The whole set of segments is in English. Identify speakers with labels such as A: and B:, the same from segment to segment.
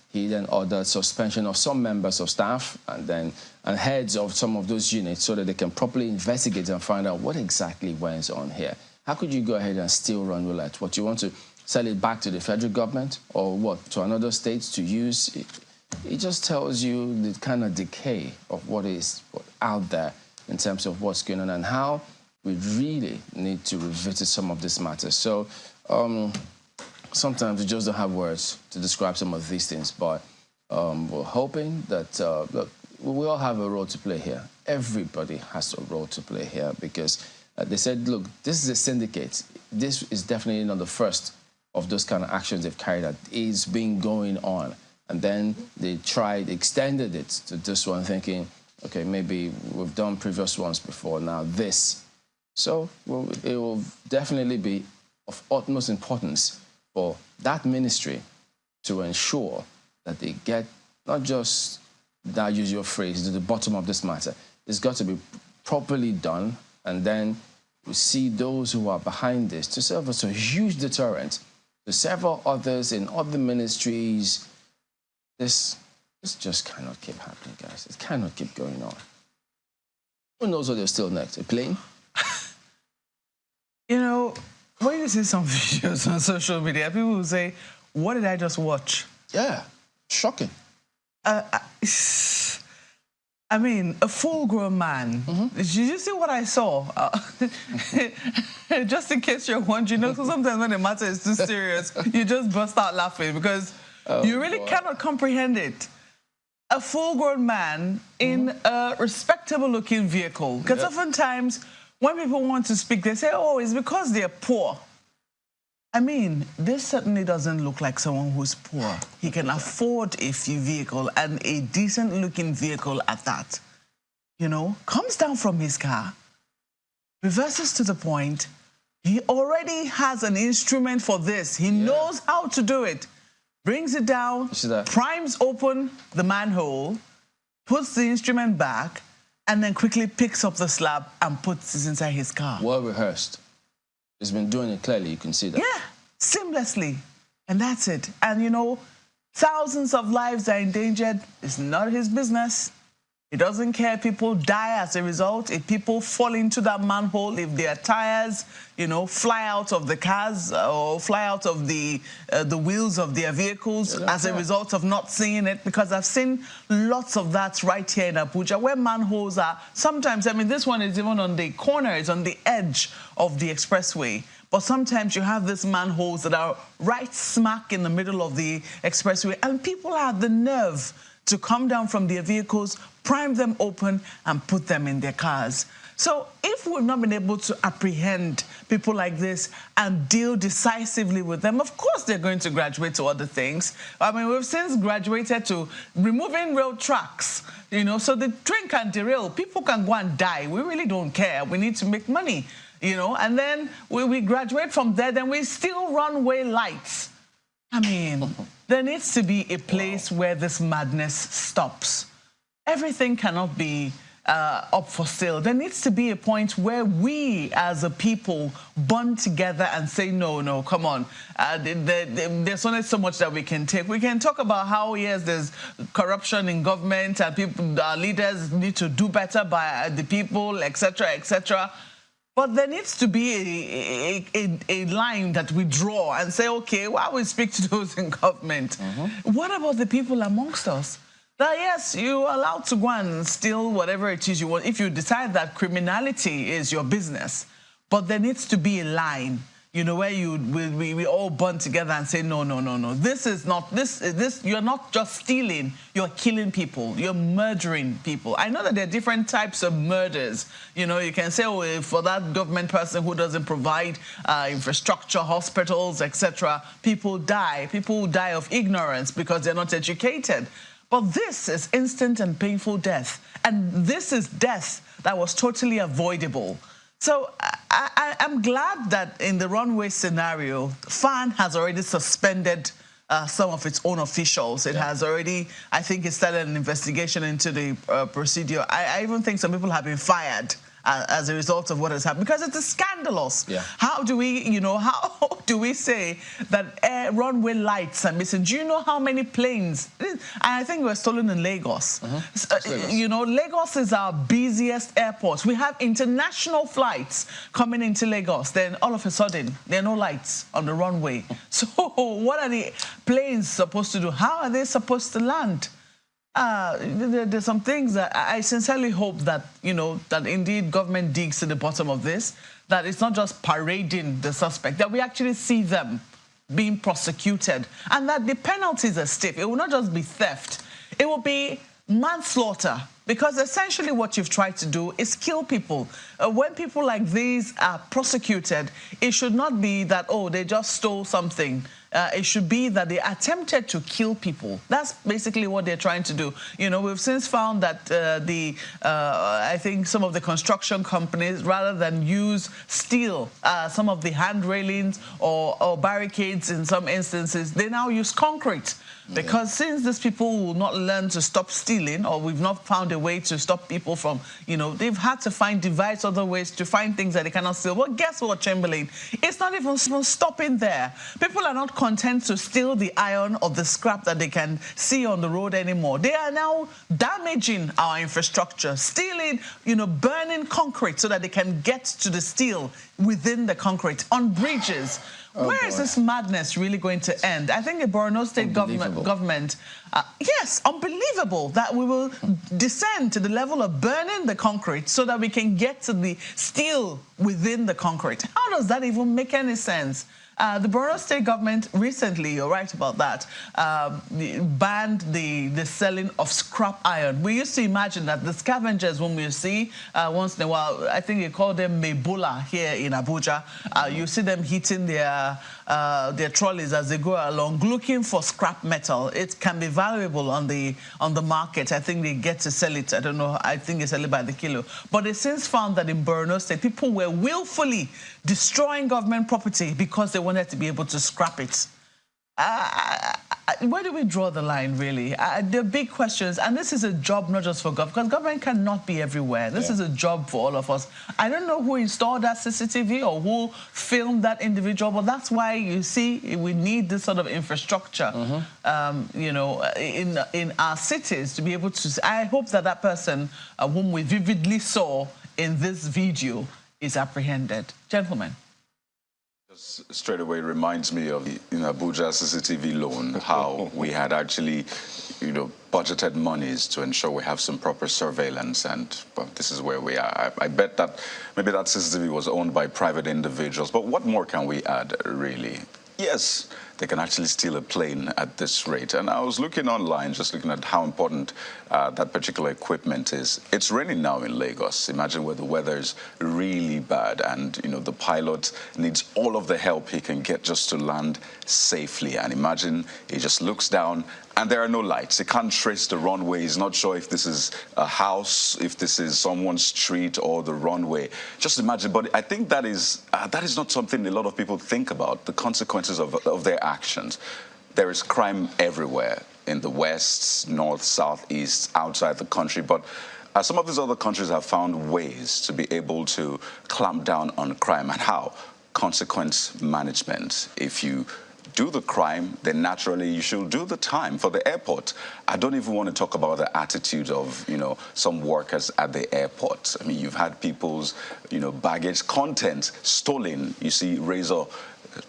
A: he then ordered suspension of some members of staff and heads of some of those units so that they can properly investigate and find out what exactly went on here. How could you go ahead and still run roulette? What, you want to sell it back to the federal government or what, to another state to use? It just tells you the kind of decay of what is out there in terms of what's going on and how we really need to revisit some of these matters. So sometimes we just don't have words to describe some of these things, but we're hoping that, look, we all have a role to play here. Everybody has a role to play here because they said, look, this is a syndicate. This is definitely not the first of those kind of actions they've carried out. It's been going on. And then they extended it to this one, thinking, okay, maybe we've done previous ones before, now this. So it will definitely be of utmost importance for that ministry to ensure that they get not just that use your phrase to the bottom of this matter. It's got to be properly done, and then we see those who are behind this to serve as a huge deterrent to several others in other ministries. This just cannot keep happening, guys. It cannot keep going on. Who knows what they're still next? A plane?
B: You know, when you see some videos on social media, people will say, what did I just watch?
A: Yeah, shocking.
B: I mean, a full-grown man. Did you see what I saw? Just in case you're wondering, you know, sometimes when the matter is too serious, you just burst out laughing because you really cannot comprehend it. A full-grown man in a respectable-looking vehicle. Because oftentimes, when people want to speak, they say, oh, it's because they're poor. I mean, this certainly doesn't look like someone who's poor. He can afford a vehicle, and a decent-looking vehicle at that. You know, comes down from his car, reverses to the point. He already has an instrument for this. He knows how to do it. Brings it down, primes open the manhole, puts the instrument back, and then quickly picks up the slab and puts it inside his car.
A: Well rehearsed. He's been doing it clearly, you can see that.
B: Yeah, seamlessly. And that's it. And, you know, thousands of lives are endangered. It's not his business. He doesn't care if people die as a result, if people fall into that manhole, if their tires, you know, fly out of the cars or fly out of the wheels of their vehicles as a result of not seeing it. Because I've seen lots of that right here in Abuja, where manholes are sometimes, I mean, this one is even on the corner, it's on the edge of the expressway. But sometimes you have these manholes that are right smack in the middle of the expressway, and people have the nerve to come down from their vehicles, prime them open, and put them in their cars. So if we've not been able to apprehend people like this and deal decisively with them, of course they're going to graduate to other things. I mean, we've since graduated to removing rail tracks, you know, so the train can derail. People can go and die. We really don't care. We need to make money, you know, and then we graduate from there, then we still runway lights. I mean, there needs to be a place where this madness stops. Everything cannot be up for sale. There needs to be a point where we as a people bond together and say, no, come on. There's only so much that we can take. We can talk about how, yes, there's corruption in government and people, our leaders need to do better by the people, etc., etc. But there needs to be a line that we draw and say, okay, while we speak to those in government, what about the people amongst us? That, yes, you're allowed to go and steal whatever it is you want if you decide that criminality is your business. But there needs to be a line, you know, where we all bond together and say, no. This is not, this, you're not just stealing, you're killing people, you're murdering people. I know that there are different types of murders. You know, you can say, oh, for that government person who doesn't provide infrastructure, hospitals, etc., people die. People die of ignorance because they're not educated. But this is instant and painful death. And this is death that was totally avoidable. So I'm glad that in the runway scenario, FAN has already suspended some of its own officials. It has already, I think it started an investigation into the procedure. I even think some people have been fired as a result of what has happened, because it is scandalous. How do we, you know, how do we say that runway lights are missing? Do you know how many planes? and I think we're stolen in Lagos. You know, Lagos is our busiest airport. We have international flights coming into Lagos. Then all of a sudden, there are no lights on the runway. So what are the planes supposed to do? How are they supposed to land? There's some things that I sincerely hope that, you know, that indeed government digs to the bottom of this, that it's not just parading the suspect, that we actually see them being prosecuted, and that the penalties are stiff. It will not just be theft, it will be manslaughter, because essentially what you've tried to do is kill people. When people like these are prosecuted, it should not be that, oh, they just stole something. It should be that they attempted to kill people. That's basically what they're trying to do. You know, we've since found that I think some of the construction companies, rather than use steel, some of the hand railings or barricades in some instances, they now use concrete. Because since these people will not learn to stop stealing, or we've not found a way to stop people from, you know, they've had to find device other ways to find things that they cannot steal. Well, guess what, Chamberlain? It's not even stopping there. People are not content to steal the iron or the scrap that they can see on the road anymore. They are now damaging our infrastructure, stealing, you know, burning concrete so that they can get to the steel within the concrete on bridges. Where is this madness really going to end? I think the Borno State government, yes, unbelievable that we will descend to the level of burning the concrete so that we can get to the steel within the concrete. How does that even make any sense? The Borno State government recently, you're right about that, banned the selling of scrap iron. We used to imagine that the scavengers, when we see once in a while, I think you call them Mebola here in Abuja, you see them hitting their trolleys as they go along, looking for scrap metal. It can be valuable on the market. I think they get to sell it. I don't know. I think they sell it by the kilo. But they since found that in Borno State, people were willfully destroying government property because they wanted to be able to scrap it. Where do we draw the line, really? There are big questions, and this is a job not just for government, because government cannot be everywhere. This is a job for all of us. I don't know who installed that CCTV or who filmed that individual, but that's why you see we need this sort of infrastructure, you know, in our cities to be able to. I hope that that person whom we vividly saw in this video is apprehended. Gentlemen.
C: Straight away reminds me of the Abuja CCTV loan, how we had actually, you know, budgeted monies to ensure we have some proper surveillance, and well, this is where we are. I bet that maybe that CCTV was owned by private individuals, but what more can we add, really? Yes, they can actually steal a plane at this rate. And I was looking online, just looking at how important that particular equipment is. It's raining now in Lagos. Imagine where the weather's really bad and, you know, the pilot needs all of the help he can get just to land safely. And imagine he just looks down and there are no lights. He can't trace the runway. He's not sure if this is a house, if this is someone's street or the runway. Just imagine. But I think that is not something a lot of people think about, the consequences of their actions. There is crime everywhere, in the west, north, south, east, outside the country. But some of these other countries have found ways to be able to clamp down on crime. And how? Consequence management. If you do the crime, then naturally you should do the time. For the airport, I don't even want to talk about the attitude of, you know, some workers at the airport. I mean, you've had people's, you know, baggage content stolen. You see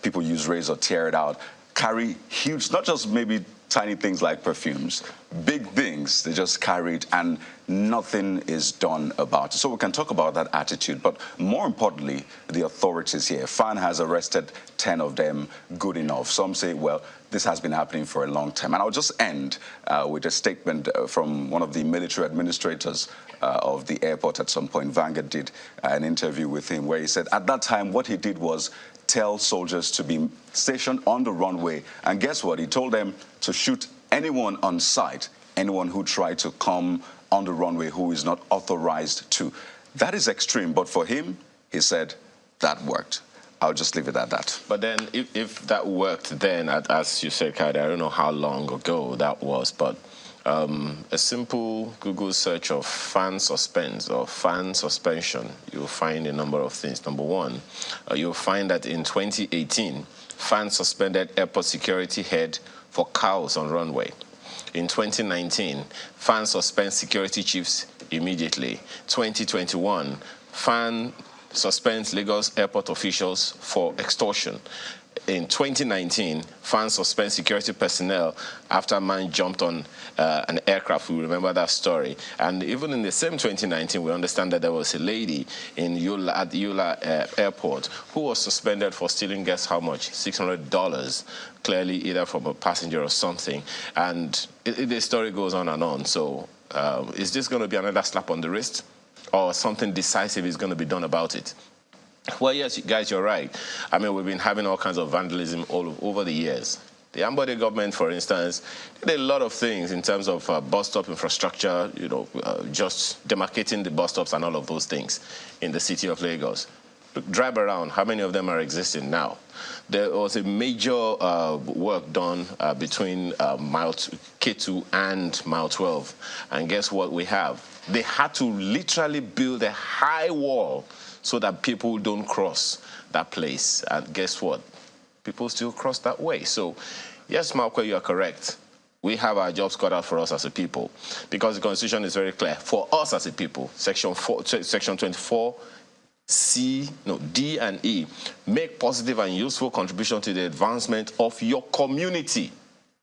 C: people use razor, tear it out, carry huge, not just maybe tiny things like perfumes, big things, they just carry it and nothing is done about it. So we can talk about that attitude, but more importantly, the authorities here. FAN has arrested 10 of them, good enough. Some say, well, this has been happening for a long time. And I'll just end with a statement from one of the military administrators of the airport at some point. Vanguard did an interview with him where he said at that time what he did was tell soldiers to be stationed on the runway. And guess what? He told them to shoot anyone on sight, anyone who tried to come on the runway who is not authorized to. That is extreme, but for him, he said that worked. I'll just leave it at that.
D: But then if that worked then, as you said, Kade, I don't know how long ago that was, but a simple Google search of FAN suspends or FAN suspension, you'll find a number of things. Number one, you'll find that in 2018, FAN suspended airport security head for cows on runway. In 2019, FAN suspends security chiefs immediately. 2021, FAN suspends Lagos airport officials for extortion. In 2019, FAN suspends security personnel after a man jumped on an aircraft. We remember that story. And even in the same 2019, we understand that there was a lady in at Yola airport who was suspended for stealing, guess how much? $600, clearly either from a passenger or something. And the story goes on and on. So is this going to be another slap on the wrist? Or something decisive is going to be done about it? Well, yes, guys, you're right. I mean, we've been having all kinds of vandalism all over the years. The Ambode government, for instance, did a lot of things in terms of bus stop infrastructure, just demarcating the bus stops and all of those things in the city of Lagos. Look, drive around. How many of them are existing now? There was a major work done between mile K2 and mile 12. And guess what we have? They had to literally build a high wall so that people don't cross that place. And guess what? People still cross that way. So, yes, Malcolm, you are correct. We have our jobs cut out for us as a people because the Constitution is very clear. For us as a people, Section 24, D and E, make positive and useful contribution to the advancement of your community,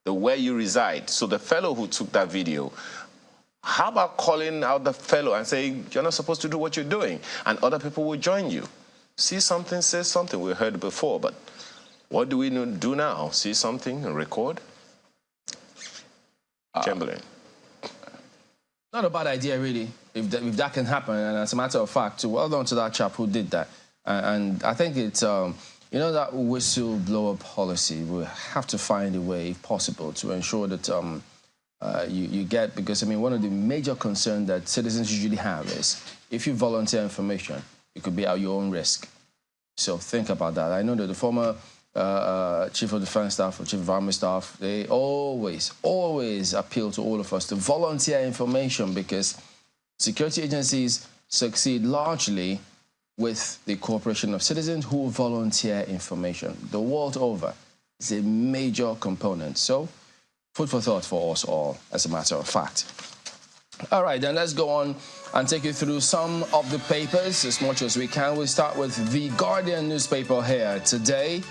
D: where you reside. So the fellow who took that video, how about calling out the fellow and saying, you're not supposed to do what you're doing, and other people will join you? See something, say something. We heard it before, but what do we do now? See something and record? Chamberlain.
A: Not a bad idea, really, if that can happen. And as a matter of fact, well done to that chap who did that. And I think it's, that whistleblower policy, we have to find a way, if possible, to ensure that you get, because, I mean, one of the major concerns that citizens usually have is if you volunteer information, it could be at your own risk. So think about that. I know that the former Chief of Defense Staff or Chief of Army Staff, they always appeal to all of us to volunteer information because security agencies succeed largely with the cooperation of citizens who volunteer information. The world over is a major component. So food for thought for us all, as a matter of fact. All right, then let's go on and take you through some of the papers as much as we can. We'll start with The Guardian newspaper here today.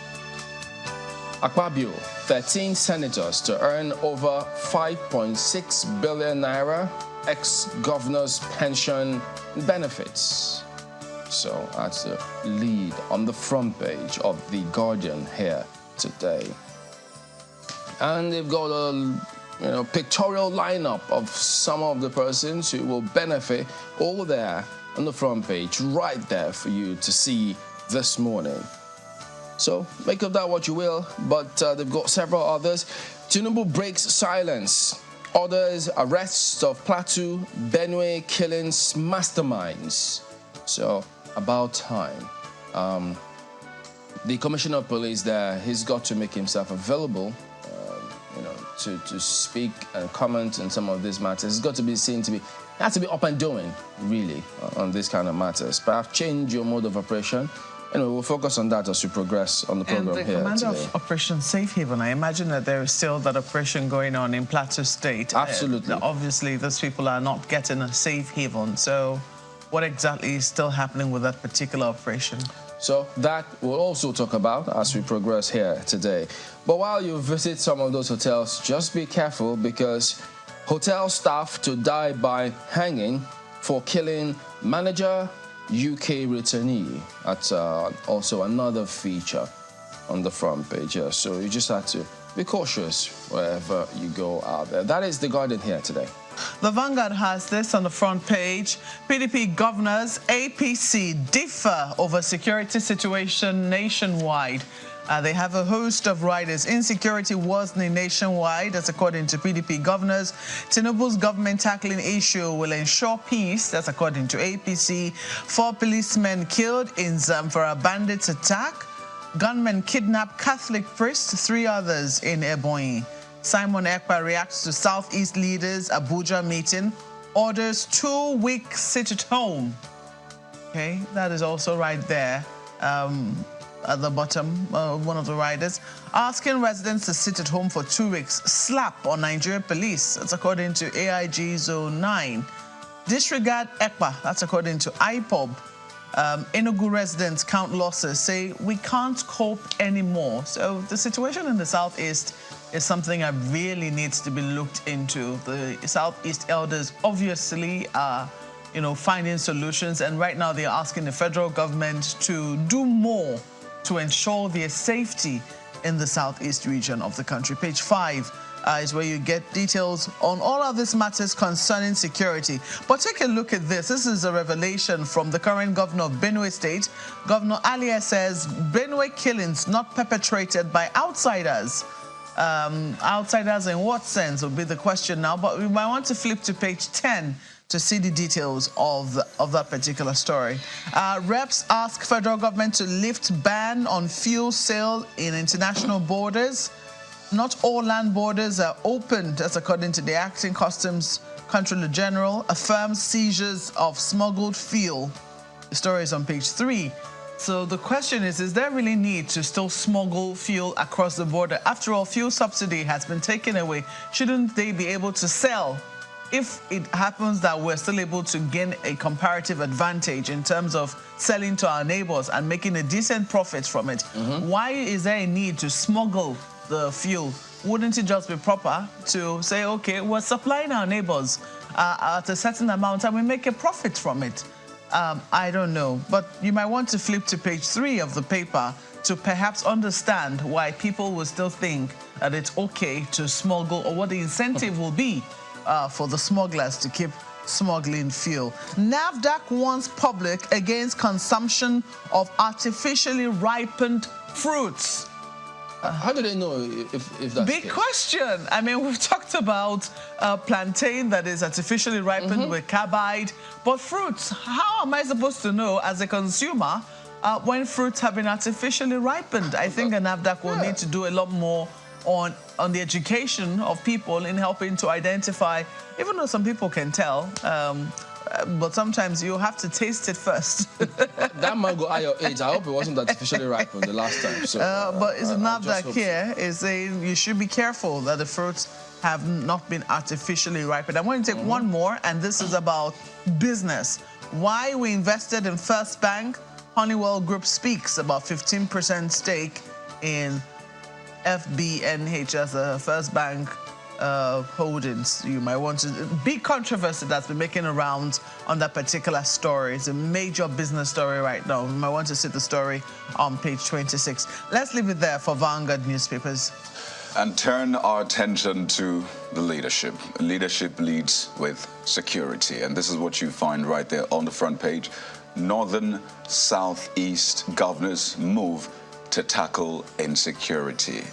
A: Akpabio, 13 senators to earn over 5.6 billion naira, ex-governor's pension benefits. So that's the lead on the front page of The Guardian here today. And they've got a pictorial lineup of some of the persons who will benefit, all there on the front page, right there for you to see this morning. So make of that what you will, but they've got several others. Tinubu breaks silence. Orders arrests of Plateau, Benue killings masterminds. So about time. The Commissioner of Police there, he's got to make himself available to speak and comment on some of these matters. It's got to be seen to be, has to be up and doing, really, on these kind of matters. Perhaps change your mode of operation. Anyway, we'll focus on that as we progress on the program here today. And the commander of
B: Operation Safe Haven, I imagine that there is still that operation going on in Plateau State.
A: Absolutely.
B: Obviously, those people are not getting a safe haven. So what exactly is still happening with that particular operation?
A: So that we'll also talk about as we progress here today. But while you visit some of those hotels, just be careful because hotel staff to die by hanging for killing manager, UK returnee. That's also another feature on the front page here. So you just have to be cautious wherever you go out there. That is The Guardian here today.
B: The Vanguard has this on the front page. PDP governors, APC differ over security situation nationwide. They have a host of riders. Insecurity worsening nationwide, that's according to PDP governors. Tinubu's government tackling issue will ensure peace, that's according to APC. 4 policemen killed in Zamfara bandits attack. Gunmen kidnap Catholic priest, 3 others in Ebonyi. Simon Ekpa reacts to Southeast leaders' Abuja meeting. Orders 2 weeks sit at home. Okay, that is also right there. at the bottom, one of the riders, asking residents to sit at home for 2 weeks. Slap on Nigeria police. That's according to AIG Zone 9. Disregard ECPA. That's according to IPOB. Enugu residents count losses, say we can't cope anymore. So the situation in the Southeast is something that really needs to be looked into. The Southeast elders obviously are, finding solutions, and right now they're asking the federal government to do more to ensure their safety in the Southeast region of the country. Page 5 is where you get details on all of these matters concerning security. But take a look at this. This is a revelation from the current governor of Benue State. Governor Alia says Benue killings not perpetrated by outsiders. Outsiders in what sense would be the question now, but we might want to flip to page 10 to see the details of that particular story. Reps ask federal government to lift ban on fuel sale in international borders. Not all land borders are opened, as according to the acting Customs Controller General, affirms seizures of smuggled fuel. The story is on page 3. So the question is there really need to still smuggle fuel across the border? After all, fuel subsidy has been taken away. Shouldn't they be able to sell? If it happens that we're still able to gain a comparative advantage in terms of selling to our neighbors and making a decent profit from it, why is there a need to smuggle the fuel? Wouldn't it just be proper to say, okay, we're supplying our neighbors at a certain amount and we make a profit from it? I don't know, but you might want to flip to page 3 of the paper to perhaps understand why people will still think that it's okay to smuggle, or what the incentive will be for the smugglers to keep smuggling fuel. NAFDAC warns public against consumption of artificially ripened fruits.
A: How do they know if that's
B: Big question. I mean, we've talked about plantain that is artificially ripened with carbide, but fruits, how am I supposed to know as a consumer when fruits have been artificially ripened? I think an NAFDAC will need to do a lot more on the education of people in helping to identify, even though some people can tell, but sometimes you have to taste it first.
A: That mango at your age, I hope it wasn't artificially ripened the last time. So,
B: but it's NAFDAC here is saying you should be careful that the fruits have not been artificially ripened. I'm going to take one more, and this is about business. Why we invested in First Bank. Honeywell Group speaks about 15% stake in FBNH as a First Bank holdings. You might want to. Big controversy that's been making around on that particular story. It's a major business story right now. You might want to see the story on page 26. Let's leave it there for Vanguard newspapers.
C: And turn our attention to the leadership. Leadership leads with security. And this is what you find right there on the front page. Northern, Southeast governors move to tackle insecurity.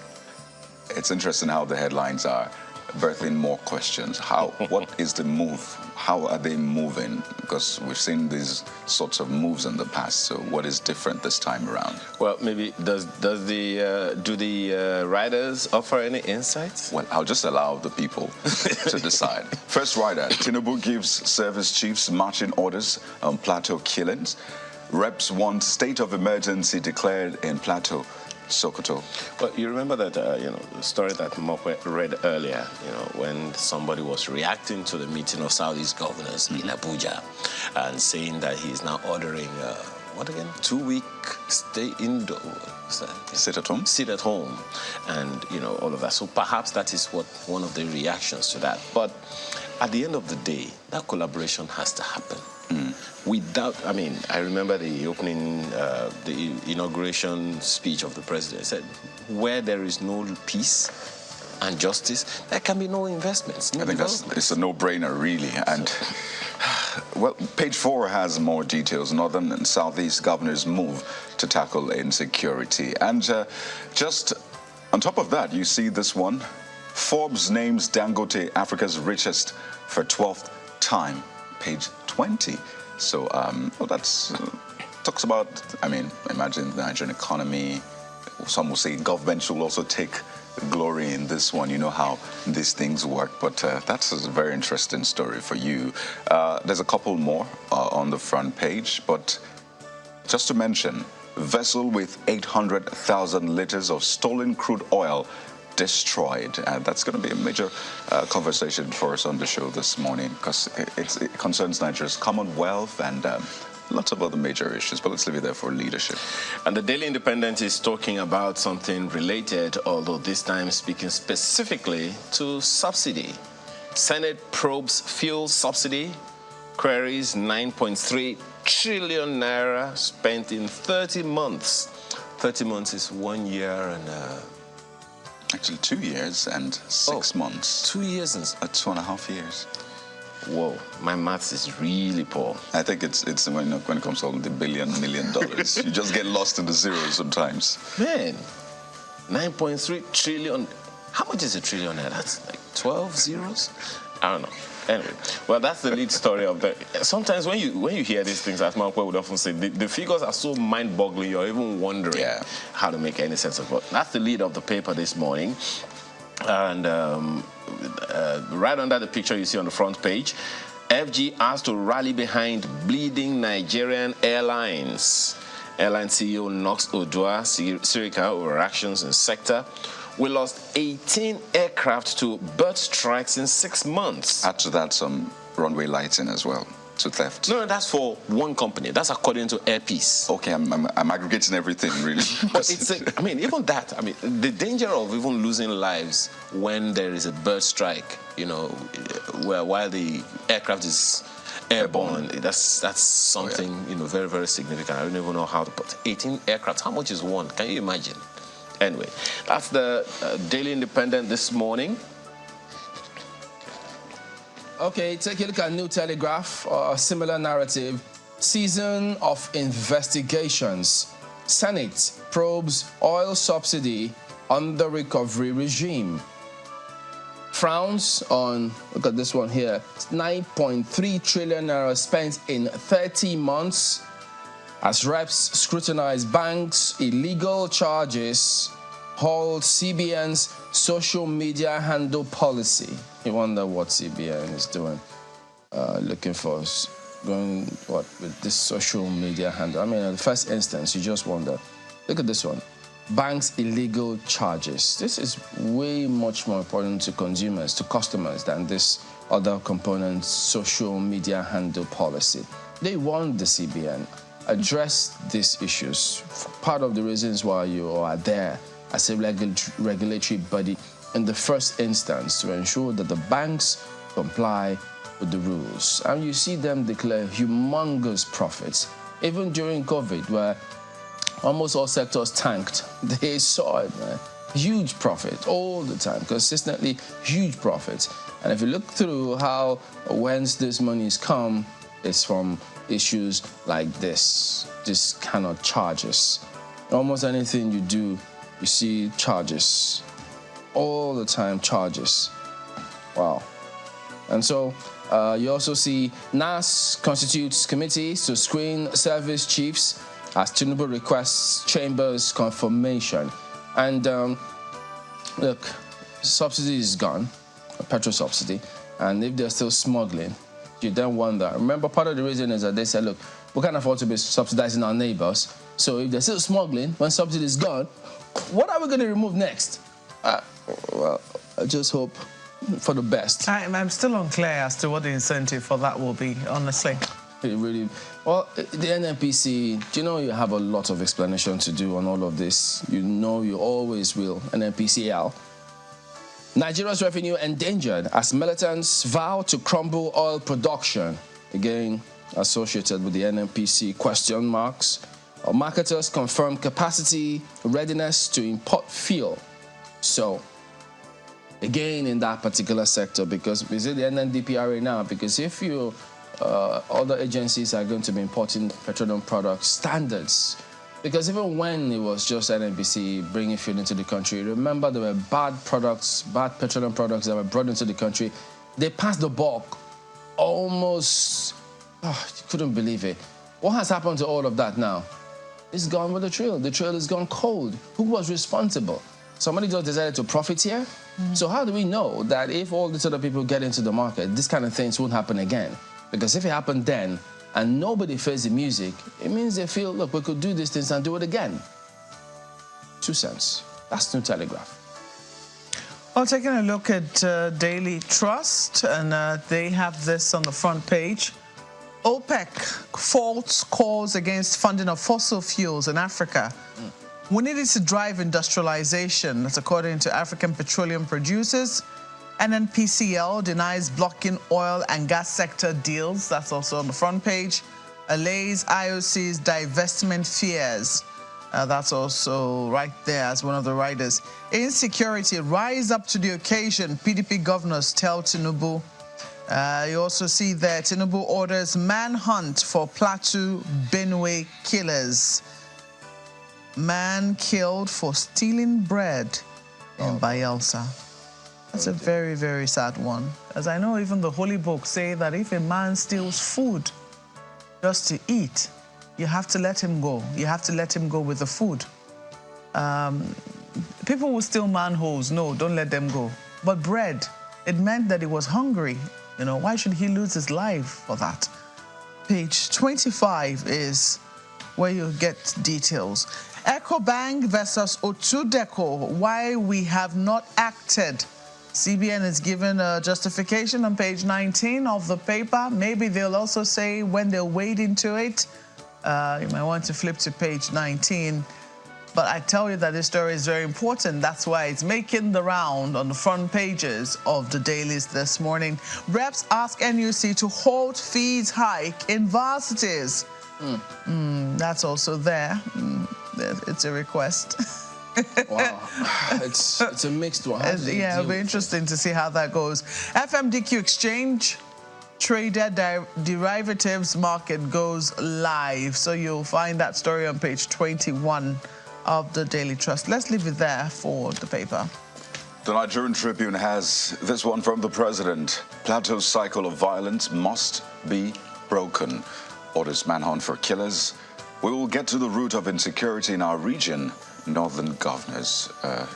C: It's interesting how the headlines are birthing more questions. What is the move? How are they moving? Because we've seen these sorts of moves in the past. So what is different this time around?
D: Well, maybe do the riders offer any insights?
C: Well, I'll just allow the people to decide. First rider, Tinubu gives service chiefs marching orders on Plateau killings. Reps want state of emergency declared in Plateau, Sokoto.
D: Well, you remember that, the story that Mokwe read earlier, when somebody was reacting to the meeting of Southeast governors in Abuja and saying that he's now ordering, 2-week stay indoor.
C: Sit at home?
D: Sit at home, and, all of that. So perhaps that is one of the reactions to that. But at the end of the day, that collaboration has to happen. I remember the opening, the inauguration speech of the president said, where there is no peace and justice, there can be no investments.
C: I think it's a no-brainer, really. And, well, page 4 has more details. Northern and Southeast governors move to tackle insecurity. And just on top of that, you see this one. Forbes names Dangote Africa's richest for 12th time. Page 20. So that's talks about, imagine the Nigerian economy. Some will say government should also take glory in this one. You know how these things work. But that's a very interesting story for you. There's a couple more on the front page. But just to mention, Vessel with 800,000 liters of stolen crude oil destroyed. That's going to be a major conversation for us on the show this morning because it concerns Nigeria's commonwealth and lots of other major issues, but let's leave it there for leadership.
D: And the Daily Independent is talking about something related, although this time speaking specifically to subsidy. Senate probes fuel subsidy, queries 9.3 trillion naira spent in 30 months. 30 months is 1 year and...
C: Actually, 2 years and 6 months.
D: 2 years and...
C: 2.5 years.
D: Whoa, my maths is really poor.
C: I think it's when it comes to all the $1 million. You just get lost in the zeros sometimes.
D: Man, 9.3 trillion. How much is a trillion now? That's like 12 zeros? I don't know. Anyway, well, that's the lead story of the... Sometimes when you hear these things, as Malcolm would often say, the figures are so mind-boggling, you're even wondering how to make any sense of it. That's the lead of the paper this morning. And right under the picture you see on the front page, FG asked to rally behind bleeding Nigerian airlines. Airline CEO knocks Odua Sirika over actions in sector. We lost 18 aircraft to bird strikes in 6 months.
C: Add to that some runway lighting as well, to theft.
D: No, that's for one company. That's according to Airpeace.
C: Okay, I'm aggregating everything, really.
D: But even that, the danger of even losing lives when there is a bird strike, while the aircraft is airborne, that's something, very, very significant. I don't even know how to put 18 aircraft. How much is one? Can you imagine? Anyway, that's the Daily Independent this morning.
A: Okay, take a look at New Telegraph, a similar narrative. Season of investigations. Senate probes oil subsidy under recovery regime. Frowns on, look at this one here, 9.3 trillion naira spent in 30 months. As reps scrutinize banks' illegal charges, hold CBN's social media handle policy. You wonder what CBN is doing, looking for going what with this social media handle. In the first instance, you just wonder. Look at this one. Banks' illegal charges. This is way much more important to consumers, to customers, than this other component, social media handle policy. They want the CBN address these issues. Part of the reasons why you are there as a regulatory body in the first instance to ensure that the banks comply with the rules. And you see them declare humongous profits. Even during COVID, where almost all sectors tanked, they saw it, man. Huge profit all the time, consistently huge profits. And if you look through how, whence this money's come, it's from issues like this kind of charges. Almost anything you do, you see charges. All the time, charges. Wow. And so you also see NAS constitutes committees to screen service chiefs as Tinubu requests Chambers confirmation. And look, subsidy is gone, petrol subsidy, and if they're still smuggling, you then wonder. Remember, part of the reason is that they said, look, we can't afford to be subsidizing our neighbors. So if they're still smuggling, when subsidy is gone, what are we going to remove next? Well, I just hope for the best.
B: I'm still unclear as to what the incentive for that will be, honestly.
A: It really, well, the NNPC, you have a lot of explanation to do on all of this. You always will. NNPCL. Nigeria's revenue endangered as militants vow to crumble oil production. Again, associated with the NNPC question marks. Our marketers confirm capacity, readiness to import fuel. So, again, in that particular sector, because we see the NNDPRA now, because if other agencies are going to be importing petroleum products standards, because even when it was just NNPC bringing fuel into the country, remember there were bad petroleum products that were brought into the country. They passed the buck almost, you couldn't believe it. What has happened to all of that now? It's gone with the trail. The trail is gone cold. Who was responsible? Somebody just decided to profit here? So how do we know that if all these other people get into the market, this kind of things won't happen again? Because if it happened then, and nobody fears the music, it means they feel, look, we could do these things and do it again. 2 cents. That's New Telegraph.
B: Well, taking a look at Daily Trust, and they have this on the front page. OPEC false calls against funding of fossil fuels in Africa. We needed to drive industrialization, that's according to African petroleum producers. NNPCL denies blocking oil and gas sector deals. That's also on the front page. Allays IOC's divestment fears. That's also right there as one of the writers. Insecurity, rise up to the occasion, PDP governors tell Tinubu. You also see there, Tinubu orders manhunt for Plateau Benue killers. Man killed for stealing bread in Bayelsa. That's a very, very sad one. As I know, even the Holy Book say that if a man steals food just to eat, you have to let him go. You have to let him go with the food. People will steal manholes. No, don't let them go. But bread, it meant that he was hungry. You know, why should he lose his life for that? Page 25 is where you get details. EcoBank versus Otudeco, why we have not acted. CBN is given a justification on page 19 of the paper. Maybe they'll also say when they'll wade into it. You might want to flip to page 19. But I tell you that this story is very important. That's why it's making the round on the front pages of the dailies this morning. Reps ask NUC to halt fees hike in varsities. That's also there. It's a request.
A: Wow, it's a mixed one.
B: Yeah, it'll be interesting to see how that goes. FMDQ exchange traded derivatives market goes live. So you'll find that story on page 21 of the Daily Trust. Let's leave it there for the paper.
C: The Nigerian Tribune has this one from the president. Plateau's cycle of violence must be broken. Orders manhunt for killers. We will get to the root of insecurity in our region. Northern governors.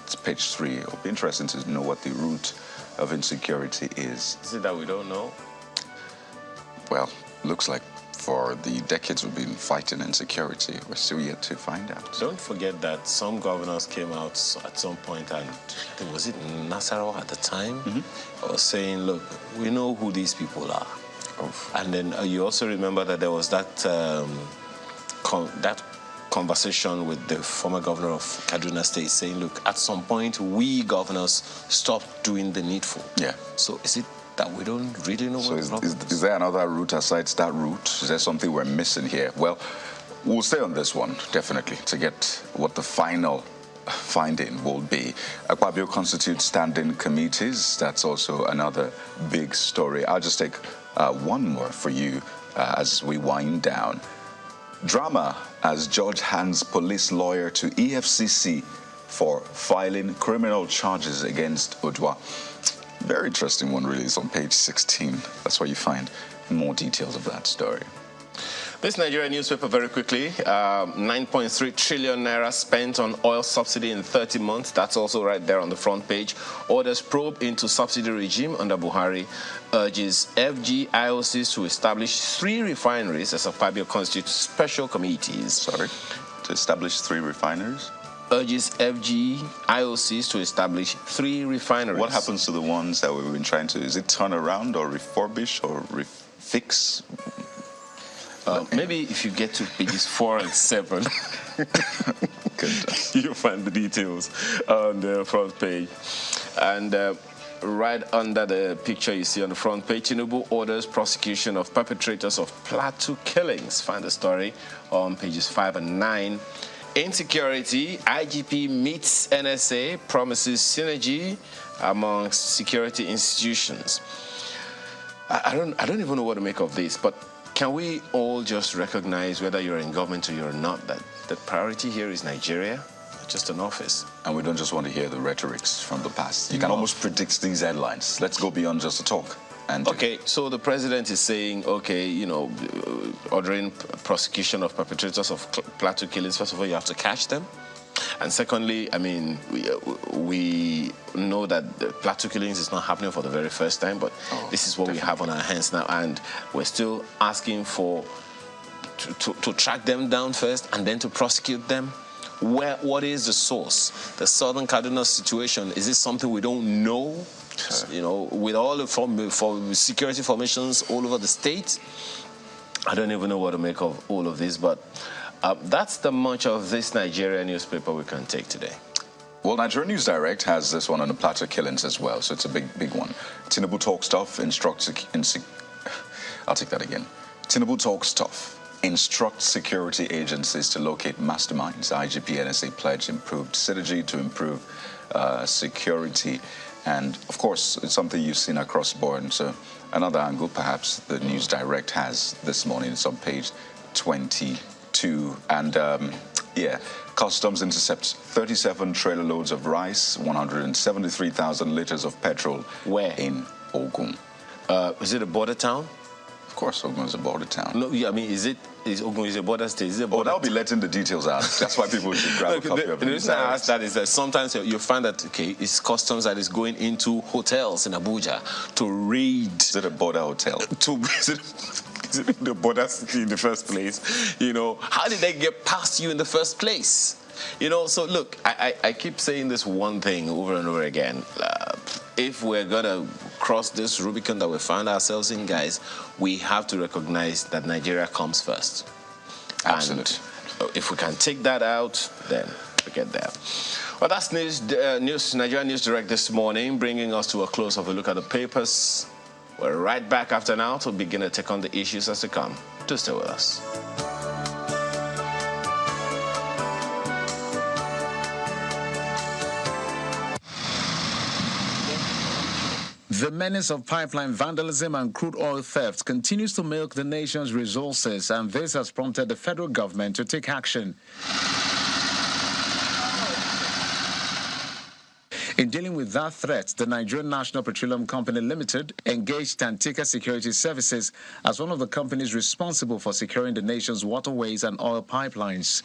C: It's page 3. It'll be interesting to know what the root of insecurity is.
D: Is it that we don't know?
C: Well, looks like for the decades we've been fighting insecurity, we're still yet to find out.
D: Don't forget that some governors came out at some point, and was it Nasarawa at the time? Was saying, look, we know who these people are. And then you also remember that there was that conversation with the former governor of Kaduna State saying, look, at some point, we governors stopped doing the needful.
C: Yeah.
D: So is it that we don't really know what the problem
C: is there another route aside that route? Is there something we're missing here? Well, we'll stay on this one, definitely, to get what the final finding will be. Akpabio constitutes standing committees. That's also another big story. I'll just take one more for you as we wind down. Drama as judge hands police lawyer to EFCC for filing criminal charges against Odwa. Very interesting one, really. It's on page 16. That's where you find more details of that story.
D: This Nigerian newspaper, very quickly, 9.3 trillion naira spent on oil subsidy in 30 months. That's also right there on the front page. Orders probe into subsidy regime under Buhari. Urges FG IOCs to establish 3 refineries as Akpabio constitutes special committees.
C: Sorry, to establish 3 refineries?
D: Urges FG IOCs to establish 3 refineries.
C: What happens to the ones that we've been trying to, is it turn around or refurbish or fix?
D: Maybe if you get to pages 4 and 7, you'll find the details on the front page. And right under the picture you see on the front page, Tinubu orders prosecution of perpetrators of Plateau killings. Find the story on pages 5 and 9. Insecurity, IGP meets NSA, promises synergy amongst security institutions. I don't even know what to make of this, but can we all just recognize, whether you're in government or you're not, that the priority here is Nigeria, not just an office?
C: And we don't just want to hear the rhetorics from the past. You can almost predict these headlines. Let's go beyond just the talk.
D: Okay, so the president is saying, okay, you know, ordering prosecution of perpetrators of Plateau killings. First of all, you have to catch them. And secondly, I mean, we know that the Plateau killings is not happening for the very first time, but this is what we have on our hands now. And we're still asking for to track them down first and then to prosecute them? What is the source? The Southern Kaduna situation, is this something we don't know? You know, with all the security formations all over the state, I don't even know what to make of all of this, but that's the much of this Nigeria newspaper we can take today.
C: Well, Nigeria News Direct has this one on the Plateau killings as well, so it's a big one. Tinubu talks tough, I'll take that again. Tinubu talks tough, instructs security agencies to locate masterminds. IGP NSA pledge improved synergy to improve security. And, of course, it's something you've seen across the board. And so another angle, perhaps, the News Direct has this morning. It's on page 22. And, yeah, customs intercepts 37 trailer loads of rice, 173,000 liters of petrol.
D: Where?
C: In Ogun.
D: Is it a border town?
C: Of course, Ogun is a border town.
D: No, yeah, I mean, is Ogun is a border state? Is it a border
C: that'll be letting the details out. That's why people should grab a copy of it.
D: The reason I ask that is that sometimes you find that, okay, it's customs that is going into hotels in Abuja to raid.
C: Is it a border hotel?
D: Is it the border city in the first place? You know, how did they get past you in the first place? You know, so look, I keep saying this one thing over and over again. If we're going to cross this Rubicon that we find ourselves in, guys, we have to recognize that Nigeria comes first.
C: Absolutely.
D: And if we can take that out, then we get there. Well, that's Nigeria News Direct this morning, bringing us to a close of a look at the papers. We're right back after now to begin to take on the issues as they come. Do stay with us.
E: The menace of pipeline vandalism and crude oil theft continues to milk the nation's resources, and this has prompted the federal government to take action. In dealing with that threat, the Nigerian National Petroleum Company Limited engaged Tantika Security Services as one of the companies responsible for securing the nation's waterways and oil pipelines.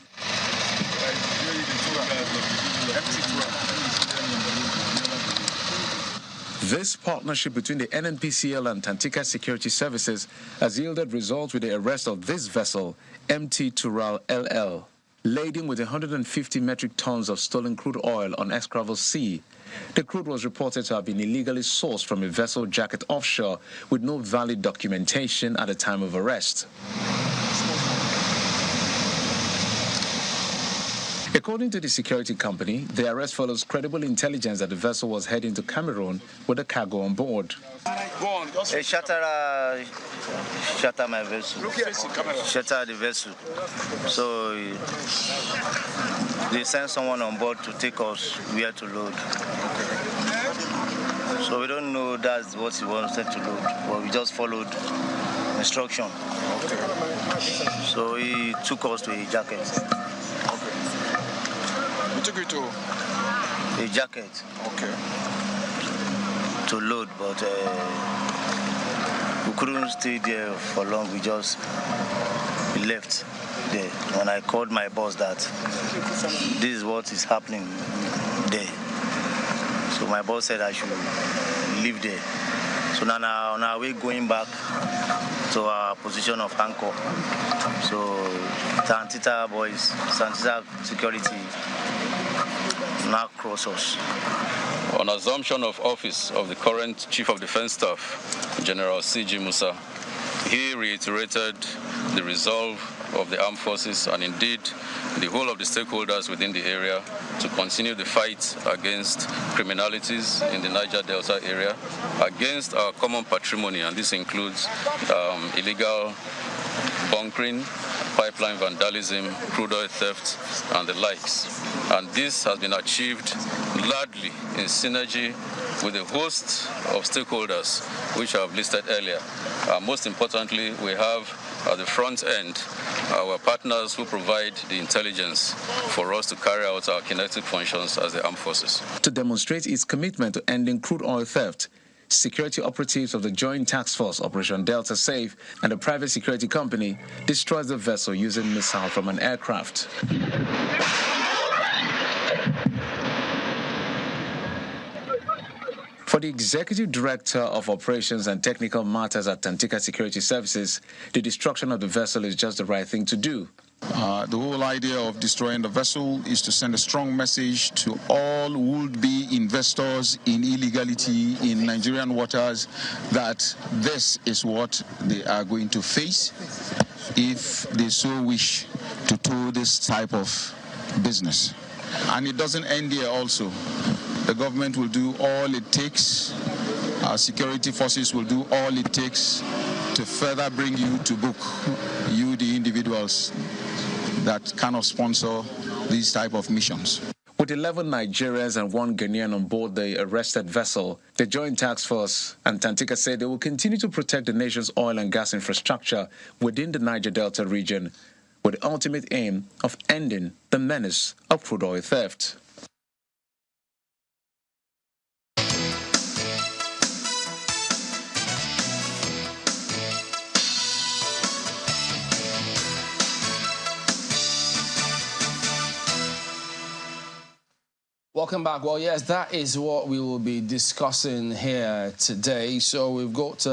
E: This partnership between the NNPCL and Tantika Security Services has yielded results with the arrest of this vessel, MT Tural LL, laden with 150 metric tons of stolen crude oil on Escravel Sea. The crude was reported to have been illegally sourced from a vessel jacket offshore with no valid documentation at the time of arrest. According to the security company, the arrest follows credible intelligence that the vessel was heading to Cameroon with a cargo on board.
F: They shatter my vessel. Shatter the vessel. So they sent someone on board to take us where to load. So we don't know that's what he wanted to load, but we just followed instruction. So he took us to a jacket.
G: We took you to
F: a jacket.
G: Okay.
F: To load, but we couldn't stay there for long. We left there. When I called my boss that this is what is happening there, so my boss said I should leave there. So now on our way going back to our position of anchor, so Tantita boys, Tantita security now cross us.
H: On assumption of office of the current Chief of Defense Staff, General C.G. Musa, he reiterated the resolve of the armed forces and indeed the whole of the stakeholders within the area to continue the fight against criminalities in the Niger Delta area, against our common patrimony, and this includes illegal bunkering, pipeline vandalism, crude oil theft, and the likes. And this has been achieved largely in synergy with a host of stakeholders, which I have listed earlier. Most importantly, we have at the front end our partners who provide the intelligence for us to carry out our kinetic functions as the armed forces.
E: To demonstrate its commitment to ending crude oil theft, security operatives of the Joint Task Force Operation Delta Safe and a private security company destroyed the vessel using missile from an aircraft. For the Executive Director of Operations and Technical Matters at Tantika Security Services, the destruction of the vessel is just the right thing to do.
G: The whole idea of destroying the vessel is to send a strong message to all would-be investors in illegality in Nigerian waters that this is what they are going to face if they so wish to tow this type of business. And it doesn't end here also. The government will do all it takes. Our security forces will do all it takes to further bring you to book, you the individuals that cannot sponsor these type of missions.
E: With 11 Nigerians and 1 Ghanaian on board the arrested vessel, the Joint Task Force and Tantika said they will continue to protect the nation's oil and gas infrastructure within the Niger Delta region, with the ultimate aim of ending the menace of crude oil theft.
A: Welcome back. Well, yes, that is what we will be discussing here today. So we've got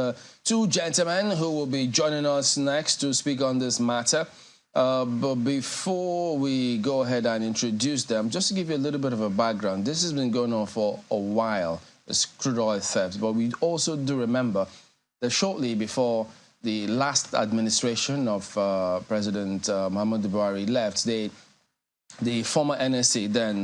A: 2 gentlemen who will be joining us next to speak on this matter. But before we go ahead and introduce them, just to give you a little bit of a background, this has been going on for a while, this crude oil theft. But we also do remember that shortly before the last administration of President Muhammadu Buhari left, the former NSA, then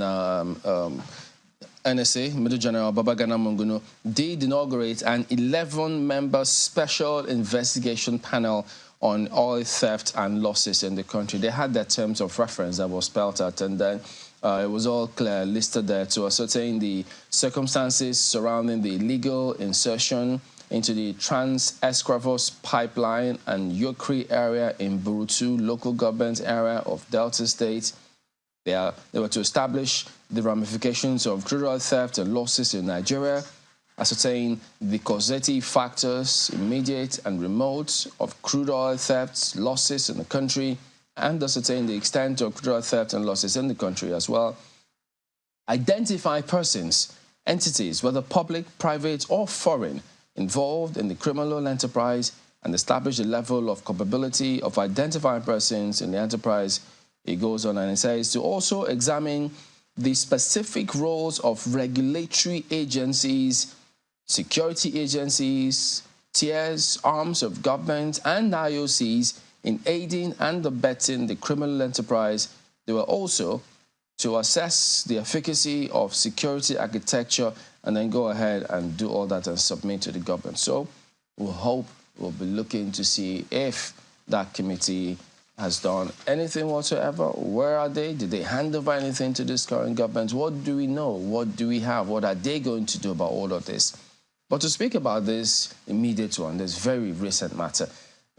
A: NSA, Major General Babagana Munguno, did inaugurate an 11-member special investigation panel on oil theft and losses in the country. They had their terms of reference that was spelled out, and then it was all clear, listed there to ascertain the circumstances surrounding the illegal insertion into the Trans-Escravos pipeline and Yokri area in Burutu local government area of Delta State. They were to establish the ramifications of crude oil theft and losses in Nigeria, ascertain the causative factors, immediate and remote, of crude oil theft, losses in the country, and ascertain the extent of crude oil theft and losses in the country as well. Identify persons, entities, whether public, private, or foreign, involved in the criminal enterprise, and establish the level of culpability of identifying persons in the enterprise. It goes on and it says to also examine the specific roles of regulatory agencies, security agencies, tiers, arms of government, and IOCs in aiding and abetting the criminal enterprise. They were also to assess the efficacy of security architecture and then go ahead and do all that and submit to the government. So we'll be looking to see if that committee has done anything whatsoever. Where are they? Did they hand over anything to this current government? What do we know? What do we have? What are they going to do about all of this? But to speak about this immediate one, this very recent matter,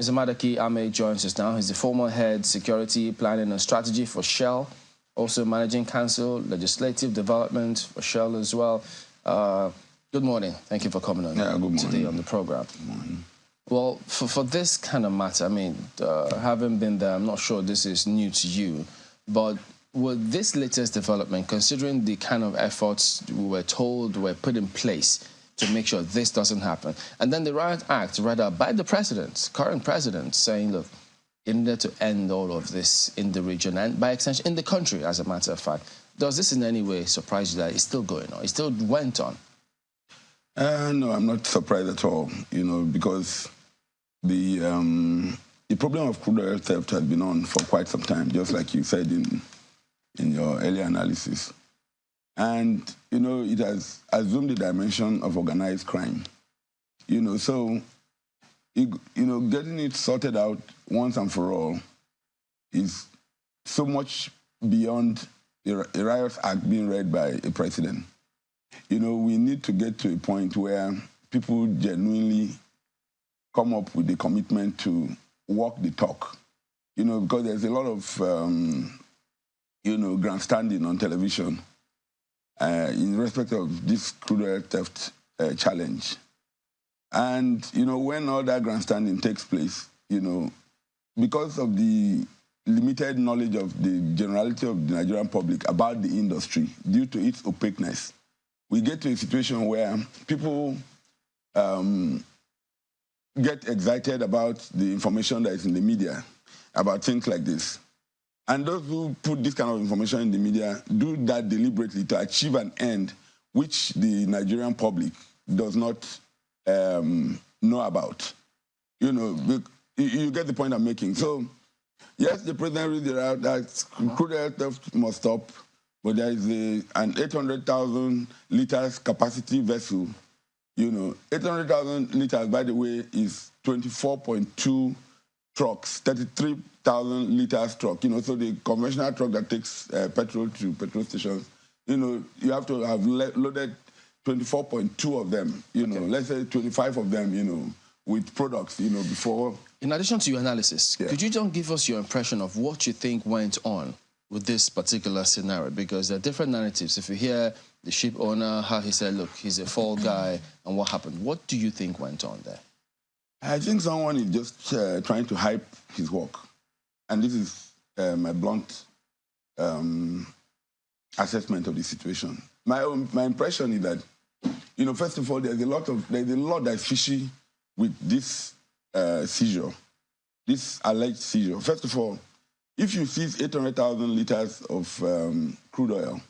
A: Mr. Madaki Ame joins us now. He's the former head security planning and strategy for Shell, also managing council, legislative development for Shell as well. Good morning. Thank you for coming on today on the program.
I: Good morning.
A: Well, for this kind of matter, I mean, having been there, I'm not sure this is new to you, but with this latest development, considering the kind of efforts we were told were put in place to make sure this doesn't happen, and then the Riot Act read out by the president, current president, saying, look, you need to end all of this in the region and by extension in the country, as a matter of fact. Does this in any way surprise you that it's still going on? It still went on?
I: No, I'm not surprised at all, because the problem of crude oil theft has been on for quite some time, just like you said in your earlier analysis. And, it has assumed the dimension of organized crime. So, getting it sorted out once and for all is so much beyond a Riot Act being read by a president. We need to get to a point where people genuinely come up with the commitment to walk the talk, because there's a lot of, grandstanding on television in respect of this crude oil theft challenge. And, when all that grandstanding takes place, because of the limited knowledge of the generality of the Nigerian public about the industry due to its opaqueness, we get to a situation where people get excited about the information that is in the media about things like this. And those who put this kind of information in the media do that deliberately to achieve an end which the Nigerian public does not know about. You know, you get the point I'm making. So, yes, the president read out that crude oil theft must stop, but there is an 800,000 liters capacity vessel. You know, 800,000 liters, by the way, is 24.2 trucks, 33,000 liters truck. You know, so the conventional truck that takes petrol to petrol stations, you know, you have to have loaded 24.2 of them, you know, let's say 25 of them, you know, with products, you know, before. In addition to your analysis, could you just give us your impression of what you think went on with this particular scenario? Because there are different narratives. If you hear the ship owner, how he said, look, he's a fall guy, and what happened, what do you think went on there? I think someone is just trying to hype his work. And this is my blunt assessment of the situation. My impression is that, you know, first of all, there's a lot that's fishy with this seizure, this alleged seizure. First of all, if you seize 800,000 liters of crude oil,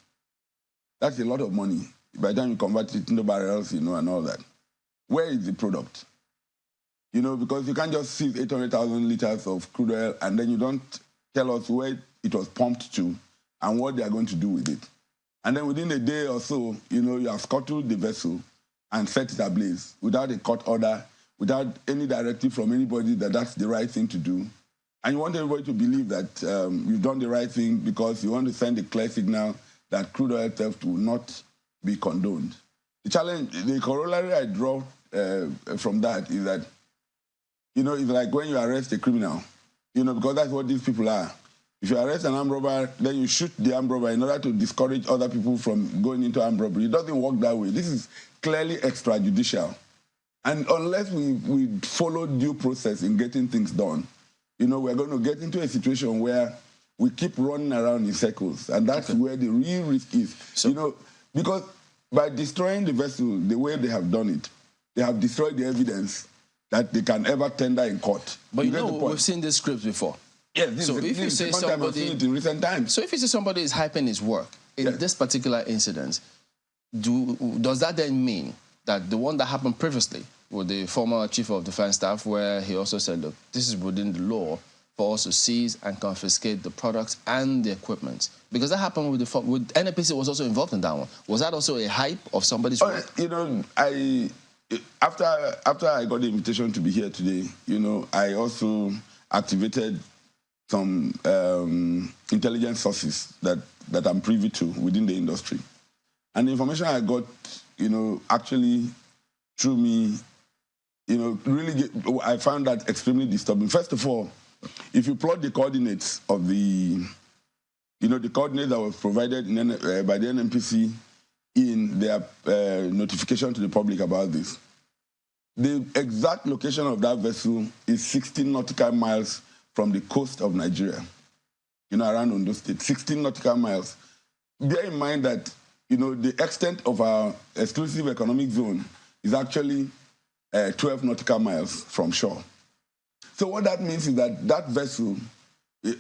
I: that's a lot of money. By the time you convert it into barrels, you know, and all that. Where is the product? You know, because you can't just seize 800,000 liters of crude oil and then you don't tell us where it was pumped to and what they are going to do with it. And then within a day or so, you know, you have scuttled the vessel and set it ablaze without a court order, without any directive from anybody that that's the right thing to do. And you want everybody to believe that you've done the right thing because you want to send a clear signal that crude oil theft will not be condoned. The challenge, the corollary I draw from that is that, you know, it's like when you arrest a criminal, you know, because that's what these people are. If you arrest an armed robber, then you shoot the armed robber in order to discourage other people from going into armed robbery. It doesn't work that way. This is clearly extrajudicial. And unless we follow due process in getting things done, you know, we're going to get into a situation where we keep running around in circles. And that's where the real risk is. So, you know, because by destroying the vessel the way they have done it, they have destroyed the evidence that they can ever tender in court.
A: But you know, we've seen this script before.
I: Yes,
A: so if you say somebody,
I: in recent times.
A: So if you say somebody is hyping his work in this particular incident, does that then mean that the one that happened previously with the former chief of defense staff, where he also said, look, this is within the law for us to seize and confiscate the products and the equipment? Because that happened with NNPC was also involved in that one. Was that also a hype of somebody's work?
I: You know, after I got the invitation to be here today, you know, I also activated some intelligence sources that I'm privy to within the industry. And the information I got, you know, actually through me, you know, really, I found that extremely disturbing. First of all, if you plot the coordinates of the, you know, the coordinates that was provided by the NNPC in their notification to the public about this, the exact location of that vessel is 16 nautical miles from the coast of Nigeria, you know, around Ondo State, 16 nautical miles. Bear in mind that, you know, the extent of our exclusive economic zone is actually 12 nautical miles from shore. So what that means is that that vessel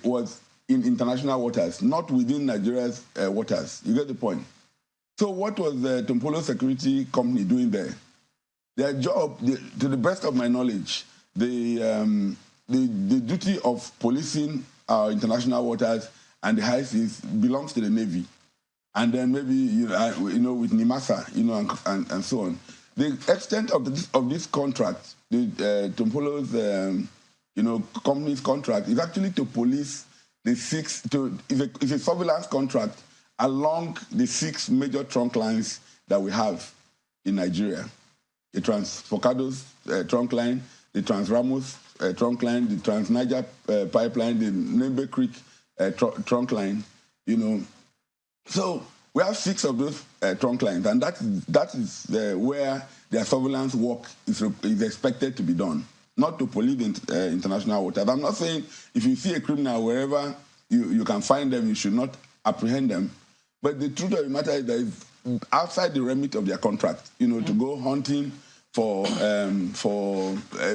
I: was in international waters, not within Nigeria's waters. You get the point? So what was the Tompolo Security Company doing there? Their job, to the best of my knowledge, the duty of policing our international waters and the high seas belongs to the Navy. And then maybe, you know with NIMASA, you know, and so on. The extent of this contract, the Tompolo's, you know, company's contract is actually to police the it's a surveillance contract along the 6 major trunk lines that we have in Nigeria. The Trans-Focados trunk line, the Trans-Ramos trunk line, the Trans-Niger pipeline, the Nembe Creek trunk line, you know. So we have 6 of those trunk lines, and that is where their surveillance work is expected to be done, not to police international waters. I'm not saying if you see a criminal wherever you can find them, you should not apprehend them. But the truth of the matter is that outside the remit of their contract, you know, to go hunting for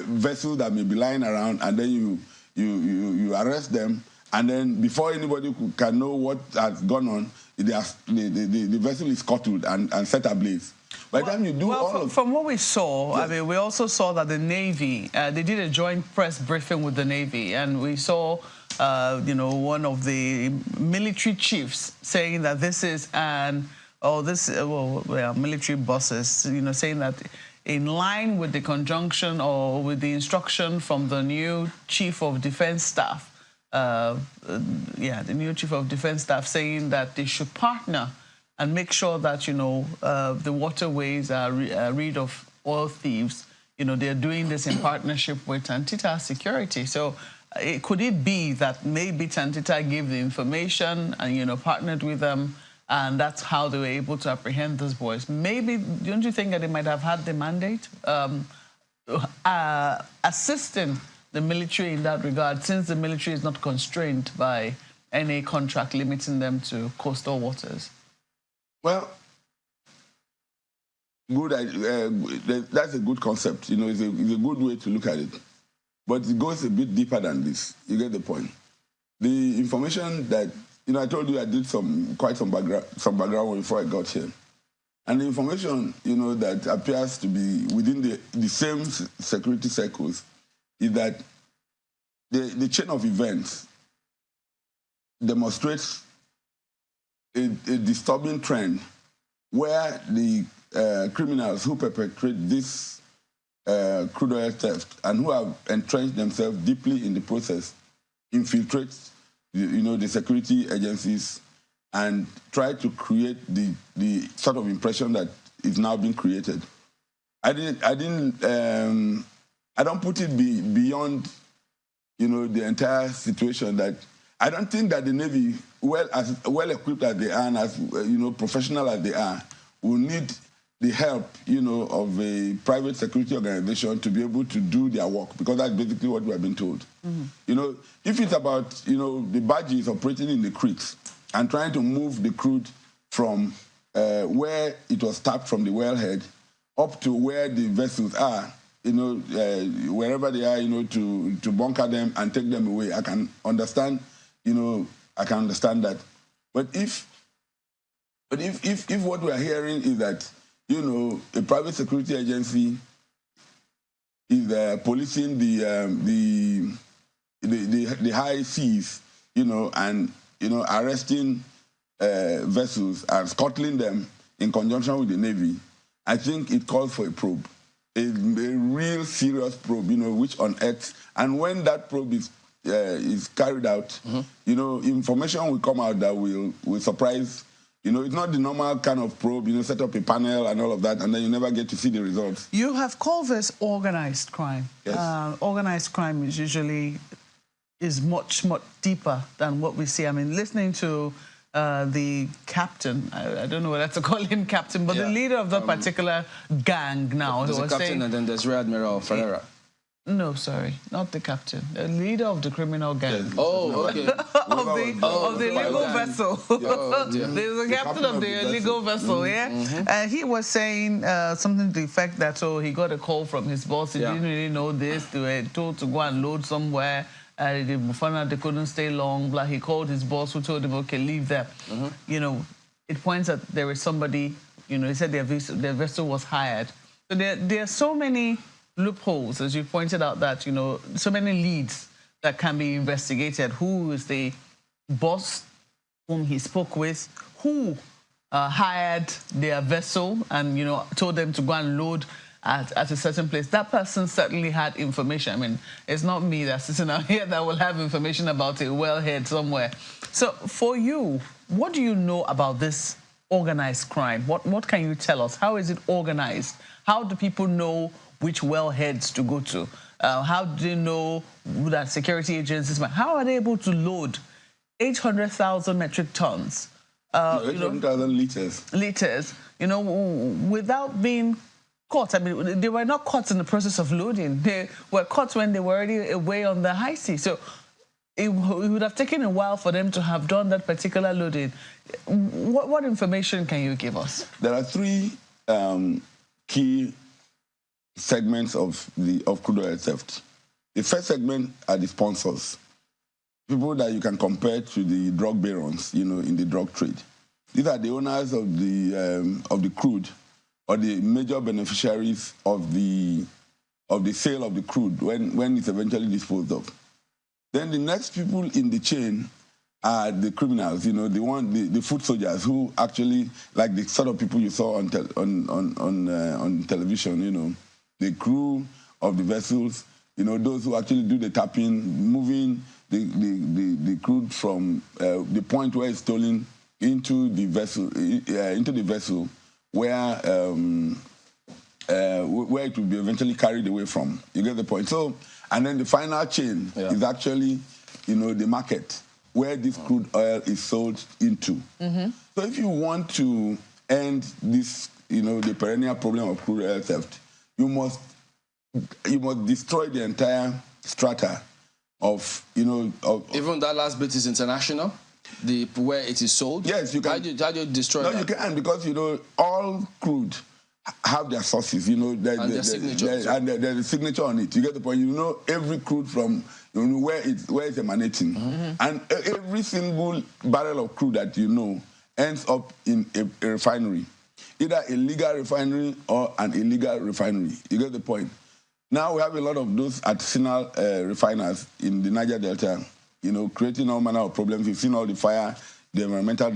I: vessels that may be lying around, and then you arrest them, and then before anybody can know what has gone on, the vessel is scuttled and set ablaze. By the time you do
B: from what we saw, yes. I mean, we also saw that the Navy, they did a joint press briefing with the Navy, and we saw, you know, one of the military chiefs saying that this is military bosses, you know, saying that in line with the conjunction or with the instruction from the new Chief of Defense Staff, the new Chief of Defense Staff, saying that they should partner and make sure that, you know, the waterways are rid of oil thieves. You know, they're doing this in partnership with Tantita Security. So could it be that maybe Tantita gave the information and, you know, partnered with them, and that's how they were able to apprehend those boys? Maybe, don't you think that they might have had the mandate assisting the military in that regard, since the military is not constrained by any contract limiting them to coastal waters?
I: Well, good. That's a good concept. You know, it's a good way to look at it, but it goes a bit deeper than this. You get the point. The information that, you know, I told you I did quite some background before I got here, and the information, you know, that appears to be within the same security circles is that the chain of events demonstrates a disturbing trend where the criminals who perpetrate this crude oil theft and who have entrenched themselves deeply in the process infiltrate, you know, the security agencies and try to create the sort of impression that is now being created. I don't put it beyond, you know, the entire situation that I don't think that the Navy, as well equipped as they are and as, you know, professional as they are, will need the help, you know, of a private security organization to be able to do their work, because that's basically what we have been told. Mm-hmm. You know, if it's about, you know, the barges operating in the creeks and trying to move the crude from where it was tapped from the wellhead up to where the vessels are, you know, wherever they are, you know, to bunker them and take them away, I can understand. You know, I can understand that. But if what we are hearing is that, you know, a private security agency is policing the high seas, you know, and, you know, arresting vessels and scuttling them in conjunction with the Navy, I think it calls for a probe, a real serious probe, you know, which unearths, and when that probe is carried out, mm-hmm. you know, information will come out that will surprise. You know, it's not the normal kind of probe, you know, set up a panel and all of that, and then you never get to see the results.
B: You have called this organized crime.
I: Yes.
B: Organized crime is much deeper than what we see. I mean, listening to the captain, I don't know whether to call him captain, but the leader of that particular gang now.
A: There's a captain and then there's Rear Admiral Ferreira.
B: No, sorry, not the captain. The leader of the criminal gang.
I: Yes.
B: Oh, okay. of the illegal vessel. There's a captain of the illegal vessel, yeah? Mm-hmm. He was saying something to the effect that, he got a call from his boss. He didn't really know this. They were told to go and load somewhere. They found out they couldn't stay long. Blah. He called his boss, who told him, okay, leave there. Mm-hmm. You know, it points that there is somebody, you know, he said their vessel was hired. So there are so many loopholes, as you pointed out, that, you know, so many leads that can be investigated. Who is the boss whom he spoke with? Who hired their vessel and, you know, told them to go and load at a certain place? That person certainly had information. I mean, it's not me that's sitting out here that will have information about a wellhead somewhere. So for you, what do you know about this organized crime? What can you tell us? How is it organized? How do people know which wellheads to go to? How do they know that security agencies? How are they able to load 800,000 metric tons?
I: 800,000 liters.
B: Liters, you know, without being caught. I mean, they were not caught in the process of loading. They were caught when they were already away on the high sea. So it would have taken a while for them to have done that particular loading. What information can you give us?
I: There are three key segments of crude oil theft. The first segment are the sponsors, people that you can compare to the drug barons, in the drug trade. These are the owners of the crude, or the major beneficiaries of the sale of the crude when it's eventually disposed of. Then the next people in the chain are the criminals, the foot soldiers who actually, like the sort of people you saw on television, the crew of the vessels, those who actually do the tapping, moving the crude from the point where it's stolen into the vessel where it will be eventually carried away from. You get the point? So, and then the final chain is actually, the market where this crude oil is sold into. So if you want to end this, the perennial problem of crude oil theft, you must destroy the entire strata of.
A: Even that last bit is international. Where it is sold.
I: Yes, you can.
A: How do you destroy that?
I: No, you can, because all crude have their sources.
A: And their signature.
I: And there's a signature on it. You get the point. Every crude from where it's emanating, and every single barrel of crude that ends up in a refinery, either a legal refinery or an illegal refinery. You get the point. Now we have a lot of those artisanal refiners in the Niger Delta, creating all manner of problems. We've seen all the fire, the environmental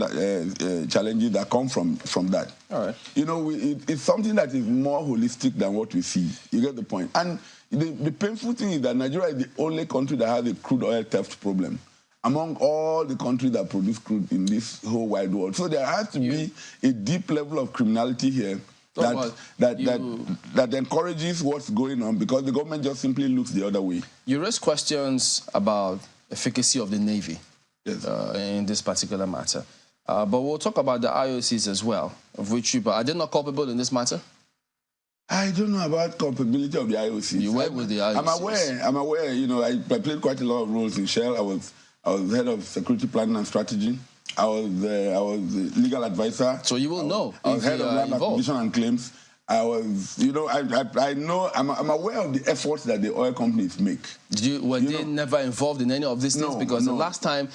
I: challenges that come from that.
A: All right.
I: It's something that is more holistic than what we see. You get the point. And the painful thing is that Nigeria is the only country that has a crude oil theft problem among all the countries that produce crude in this whole wide world. So there has to be a deep level of criminality here that encourages what's going on, because the government just simply looks the other way.
A: You raised questions about efficacy of the Navy in this particular matter. But we'll talk about the IOCs as well, of which are they not culpable in this matter?
I: I don't know about culpability of the IOCs.
A: You work with the IOCs.
I: I'm aware. I played quite a lot of roles in Shell. I was head of security planning and strategy. I was the legal advisor.
A: So you will know.
I: I was head of land acquisition and claims. I was, I know, I'm aware of the efforts that the oil companies make.
A: Were they never involved in any of these things? Because the last time...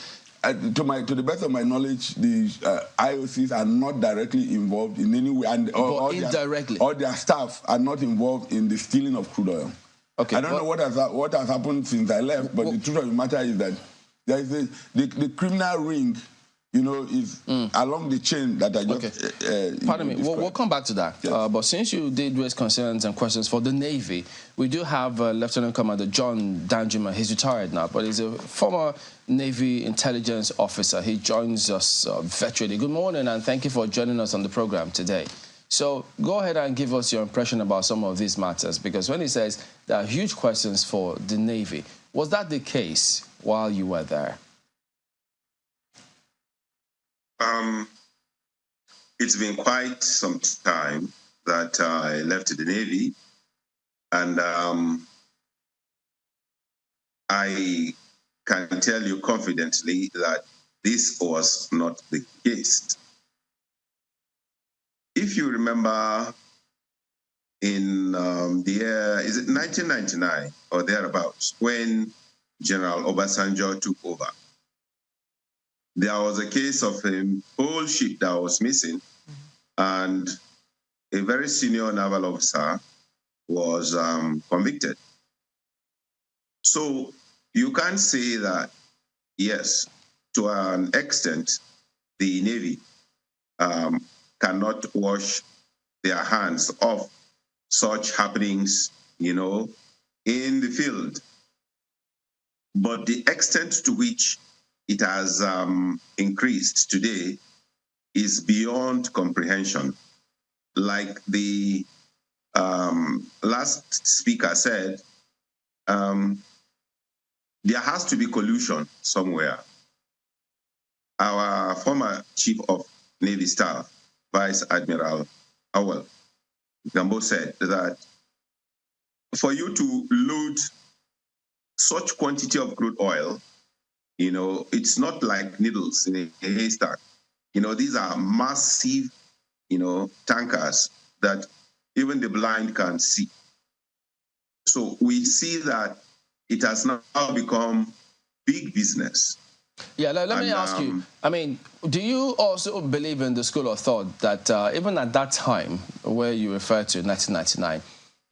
I: to the best of my knowledge, the IOCs are not directly involved in any way.
A: But indirectly.
I: Or their staff are not involved in the stealing of crude oil. Okay, I don't know what has happened since I left, but the truth of the matter is that there is the criminal ring, is along the chain that I just...
A: Pardon me, we'll come back to that. Yes. But since you did raise concerns and questions for the Navy, we do have Lieutenant Commander John Danjuma. He's retired now, but he's a former Navy intelligence officer. He joins us virtually. Good morning, and thank you for joining us on the program today. So go ahead and give us your impression about some of these matters, because when he says there are huge questions for the Navy, was that the case while you were there?
J: It's been quite some time that I left the Navy, and I can tell you confidently that this was not the case. If you remember, in the year, is it 1999 or thereabouts, when General Obasanjo took over, there was a case of a whole ship that was missing, and a very senior naval officer was convicted. So you can say that, yes, to an extent, the Navy cannot wash their hands off such happenings, in the field. But the extent to which it has increased today is beyond comprehension. Like the last speaker said, there has to be collusion somewhere. Our former Chief of Navy Staff, Vice Admiral Awal Gambo, said that for you to load such quantity of crude oil You know, it's not like needles in a haystack. You know, these are massive, you know, tankers that even the blind can see. So we see that it has now become big business.
A: Yeah, let me ask you. I mean, do you also believe in the school of thought that even at that time, where you refer to 1999,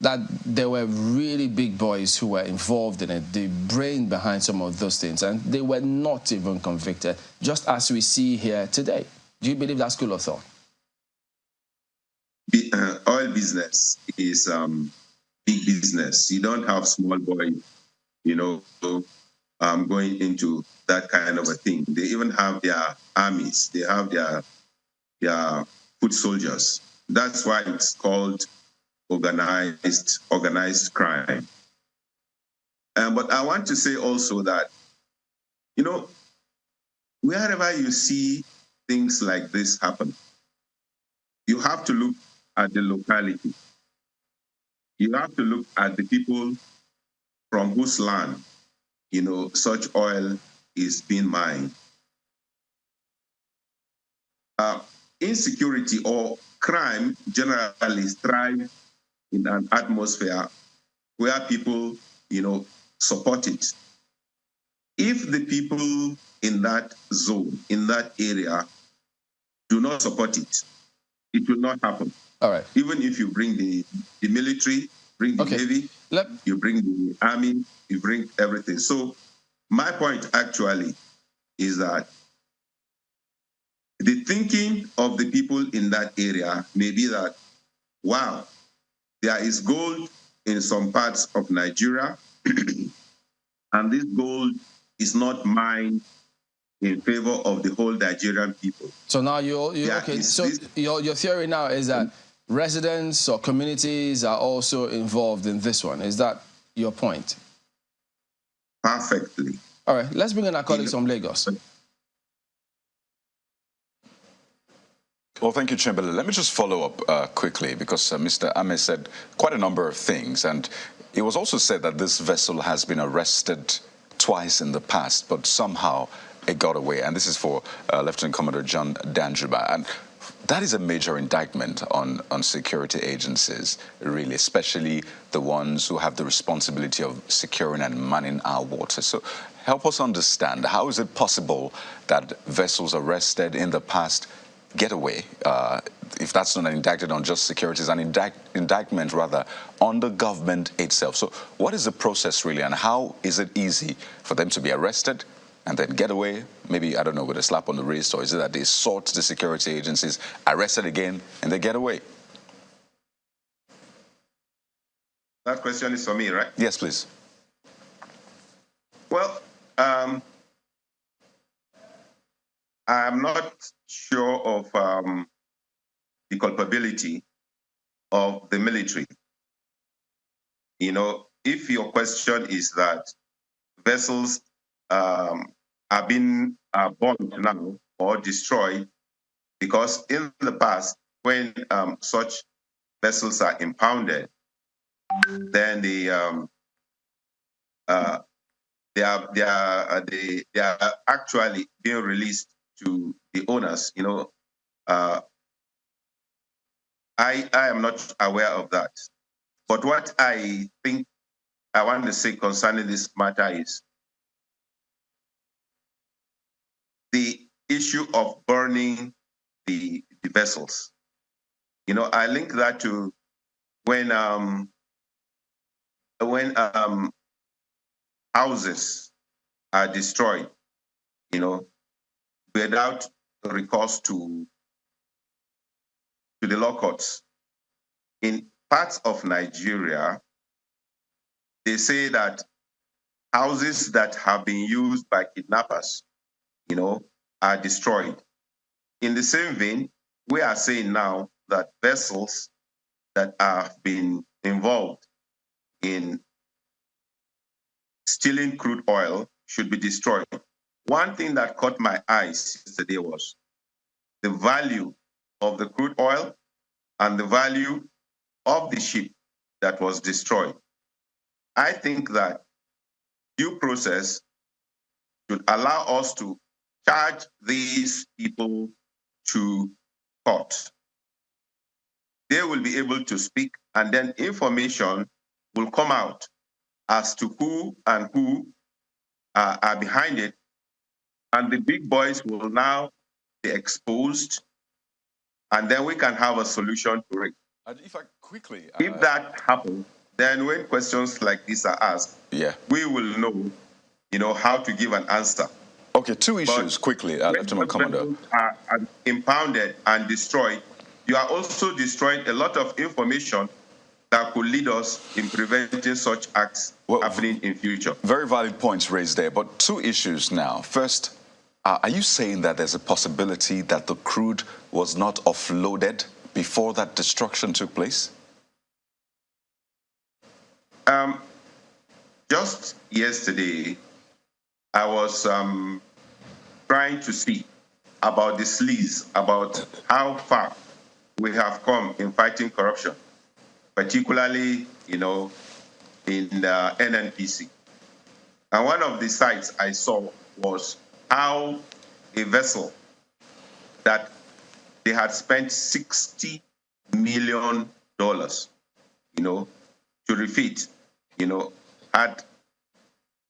A: that there were really big boys who were involved in it, the brain behind some of those things, and they were not even convicted, just as we see here today? Do you believe that school of thought?
J: Oil business is big business. You don't have small boys, you know, going into that kind of a thing. They even have their armies. They have their foot soldiers. That's why it's called organized crime. But I want to say also that, you know, wherever you see things like this happen, you have to look at the locality. You have to look at the people from whose land, you know, such oil is being mined. Insecurity or crime generally thrive in an atmosphere where people, you know, support it. If the people in that zone, in that area, do not support it, it will not happen.
A: All right.
J: Even if you bring the military, bring the Navy, you bring the army, you bring everything. So my point actually is that the thinking of the people in that area may be that, wow, there is gold in some parts of Nigeria, and this gold is not mined in favor of the whole Nigerian people.
A: So now you're okay. So your theory now is that residents or communities are also involved in this one. Is that your point?
J: Perfectly.
A: All right. Let's bring in our colleagues from Lagos.
C: Well, thank you, Chamberlain. Let me just follow up quickly because Mr. Ame said quite a number of things. And it was also said that this vessel has been arrested twice in the past, but somehow it got away. And this is for Lieutenant Commander John Danjuba. And that is a major indictment on security agencies, really, especially the ones who have the responsibility of securing and manning our waters. So help us understand, how is it possible that vessels arrested in the past get away? If that's not indicted on just security, it's an indictment rather on the government itself. So what is the process really, and how is it easy for them to be arrested and then get away, maybe, I don't know, with a slap on the wrist, or is it that they sought the security agencies, arrested again, and they get away?
J: That question is for me, right?
C: Yes, please.
J: Well, I'm not sure of the culpability of the military. You know, if your question is that vessels are being bombed now or destroyed, because in the past, when such vessels are impounded, then they are actually being released to the owners. You know, I am not aware of that. But what I think I want to say concerning this matter is the issue of burning the vessels. You know, I link that to when houses are destroyed, you know, without recourse to the law courts. In parts of Nigeria, they say that houses that have been used by kidnappers, you know, are destroyed. In the same vein, we are saying now that vessels that have been involved in stealing crude oil should be destroyed. One thing that caught my eyes yesterday was the value of the crude oil and the value of the ship that was destroyed. I think that due process should allow us to charge these people to court. They will be able to speak, and then information will come out as to who and who are behind it, and the big boys will now be exposed, and then we can have a solution to it.
C: And if I quickly...
J: If that happens, then when questions like this are asked, we will know, how to give an answer.
C: Okay, two issues quickly, Lieutenant Commander.
J: Are impounded and destroyed, you are also destroying a lot of information that could lead us in preventing such acts happening in future.
C: Very valid points raised there, but two issues now. First, are you saying that there's a possibility that the crude was not offloaded before that destruction took place?
J: Just yesterday, I was trying to see about the sleaze, about how far we have come in fighting corruption, particularly, in the NNPC. And one of the sites I saw was how a vessel that they had spent $60 million, to refit,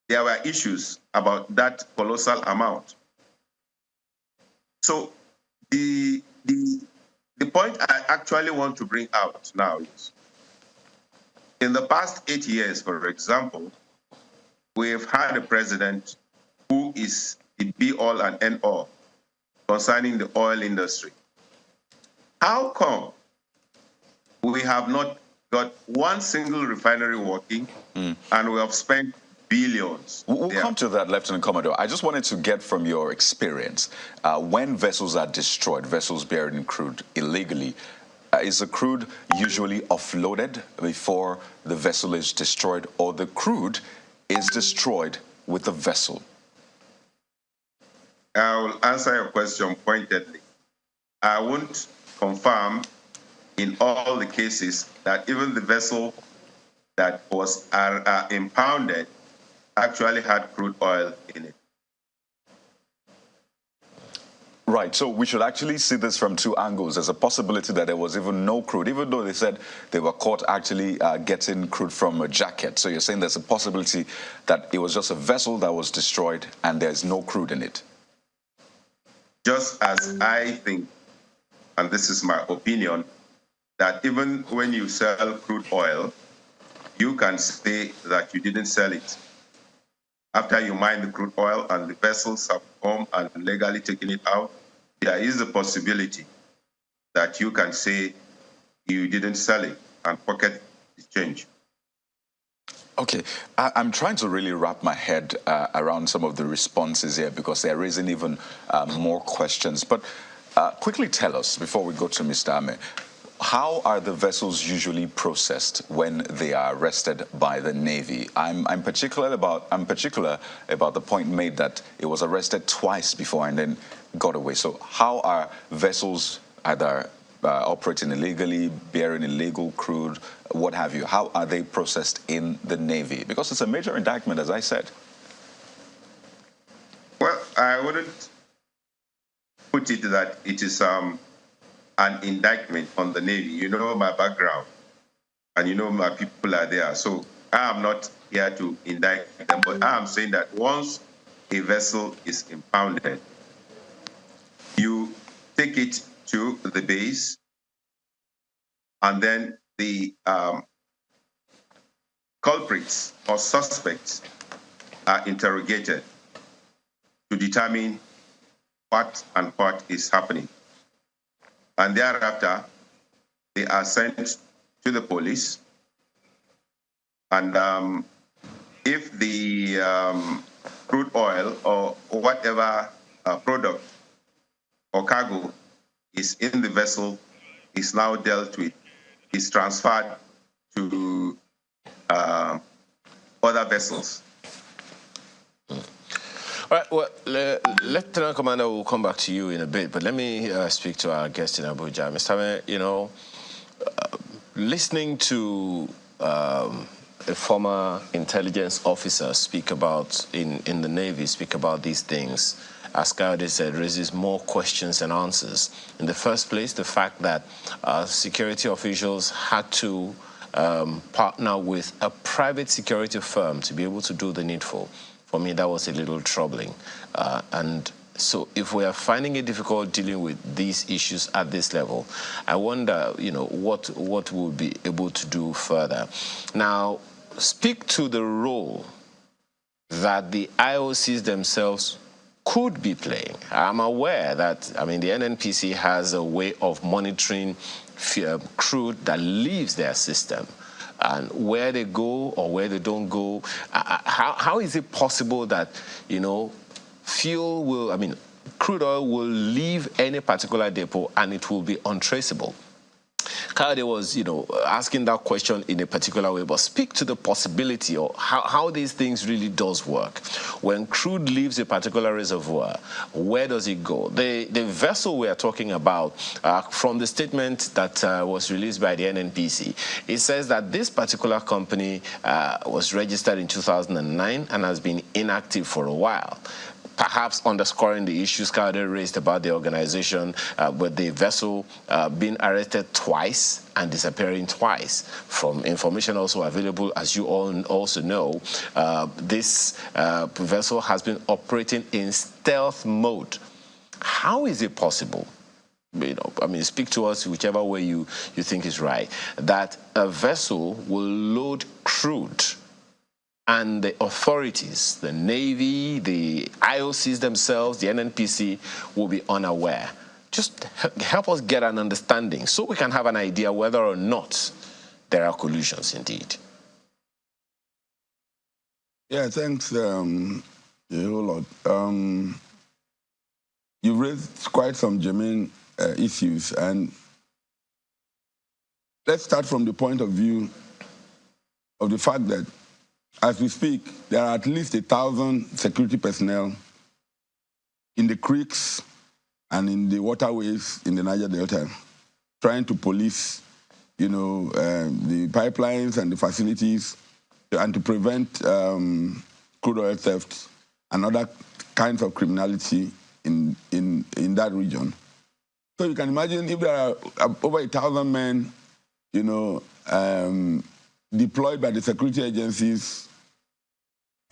J: there were issues about that colossal amount. So the point I actually want to bring out now is, in the past 8 years, for example, we have had a president who is the be-all and end-all concerning the oil industry. How come we have not got one single refinery working and we have spent billions?
C: We'll come to that, Lieutenant Commodore. I just wanted to get from your experience, when vessels are destroyed, vessels bearing crude illegally, is the crude usually offloaded before the vessel is destroyed, or the crude is destroyed with the vessel?
J: I will answer your question pointedly. I won't confirm in all the cases that even the vessel that was impounded actually had crude oil in it.
C: Right, so we should actually see this from two angles. There's a possibility that there was even no crude, even though they said they were caught actually getting crude from a jacket. So you're saying there's a possibility that it was just a vessel that was destroyed and there's no crude in it?
J: Just as I think, and this is my opinion, that even when you sell crude oil, you can say that you didn't sell it. After you mine the crude oil and the vessels have come and legally taken it out, there is a possibility that you can say you didn't sell it and pocket the change.
C: Okay, I'm trying to really wrap my head around some of the responses here because they're raising even more questions. But quickly tell us, before we go to Mr. Ame, how are the vessels usually processed when they are arrested by the Navy? I'm particular about the point made that it was arrested twice before and then got away. So how are vessels either operating illegally, bearing illegal crude, what have you, how are they processed in the Navy? Because it's a major indictment, as I said.
J: Well, I wouldn't put it that it is an indictment on the Navy. You know my background, and you know my people are there. So I am not here to indict them, but I am saying that once a vessel is impounded, you take it to the base, and then the culprits or suspects are interrogated to determine what and what is happening. And thereafter, they are sent to the police. And if the crude oil or whatever product or cargo is in the vessel is now dealt with, is transferred to other vessels.
D: All right, well, Lieutenant Commander will come back to you in a bit, but let me speak to our guest in Abuja. Mr. Ame, listening to a former intelligence officer speak about, in the Navy, speak about these things, as Kayode said, raises more questions than answers. In the first place, the fact that security officials had to partner with a private security firm to be able to do the needful. For me, that was a little troubling. And so if we are finding it difficult dealing with these issues at this level, I wonder, what we'll be able to do further. Now, speak to the role that the IOCs themselves could be playing. I'm aware that, the NNPC has a way of monitoring crude that leaves their system, and where they go or where they don't go. How is it possible that, fuel will, crude oil will leave any particular depot and it will be untraceable? Kayode was, asking that question in a particular way, but speak to the possibility of how these things really does work. When crude leaves a particular reservoir, where does it go? The vessel we are talking about, from the statement that was released by the NNPC, it says that this particular company was registered in 2009 and has been inactive for a while, perhaps underscoring the issues Kayode raised about the organization, with the vessel being arrested twice and disappearing twice. From information also available, as you all also know, this vessel has been operating in stealth mode. How is it possible? Speak to us whichever way you think is right, that a vessel will load crude and the authorities, the Navy, the IOCs themselves, the NNPC, will be unaware. Just help us get an understanding so we can have an idea whether or not there are collusions indeed.
I: Yeah, thanks a whole lot. You've raised quite some germane issues, and let's start from the point of view of the fact that as we speak, there are at least 1,000 security personnel in the creeks and in the waterways in the Niger Delta trying to police, the pipelines and the facilities and to prevent crude oil theft and other kinds of criminality in that region. So you can imagine if there are over 1,000 men, deployed by the security agencies,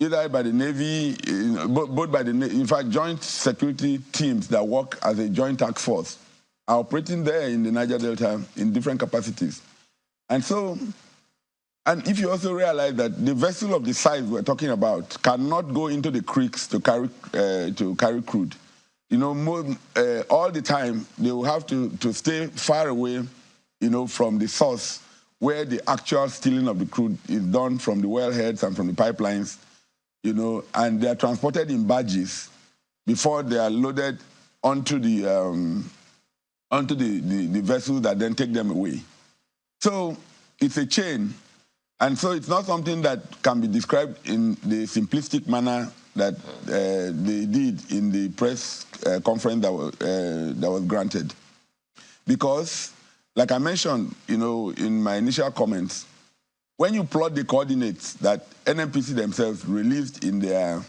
I: either by the Navy, both by the, in fact, joint security teams that work as a joint task force are operating there in the Niger Delta in different capacities. And so, and if you also realize that the vessel of the size we're talking about cannot go into the creeks to carry crude. All the time they will have to stay far away, from the source where the actual stealing of the crude is done from the wellheads and from the pipelines. And they are transported in barges before they are loaded onto the vessels that then take them away. So it's a chain, and so it's not something that can be described in the simplistic manner that they did in the press conference that was granted. Because, like I mentioned, in my initial comments, when you plot the coordinates that NNPC themselves released in their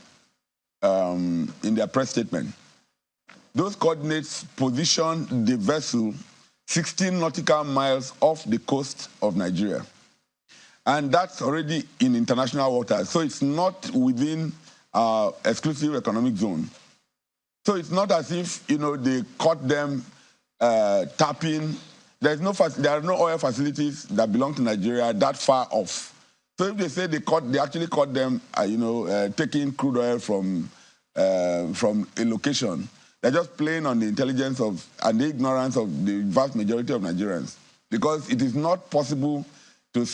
I: press statement, those coordinates position the vessel 16 nautical miles off the coast of Nigeria. And that's already in international waters, so it's not within our exclusive economic zone. So it's not as if, they caught them tapping. There are no oil facilities that belong to Nigeria that far off. So if they say they actually caught them, taking crude oil from a location, they're just playing on the intelligence and the ignorance of the vast majority of Nigerians, because it is not possible to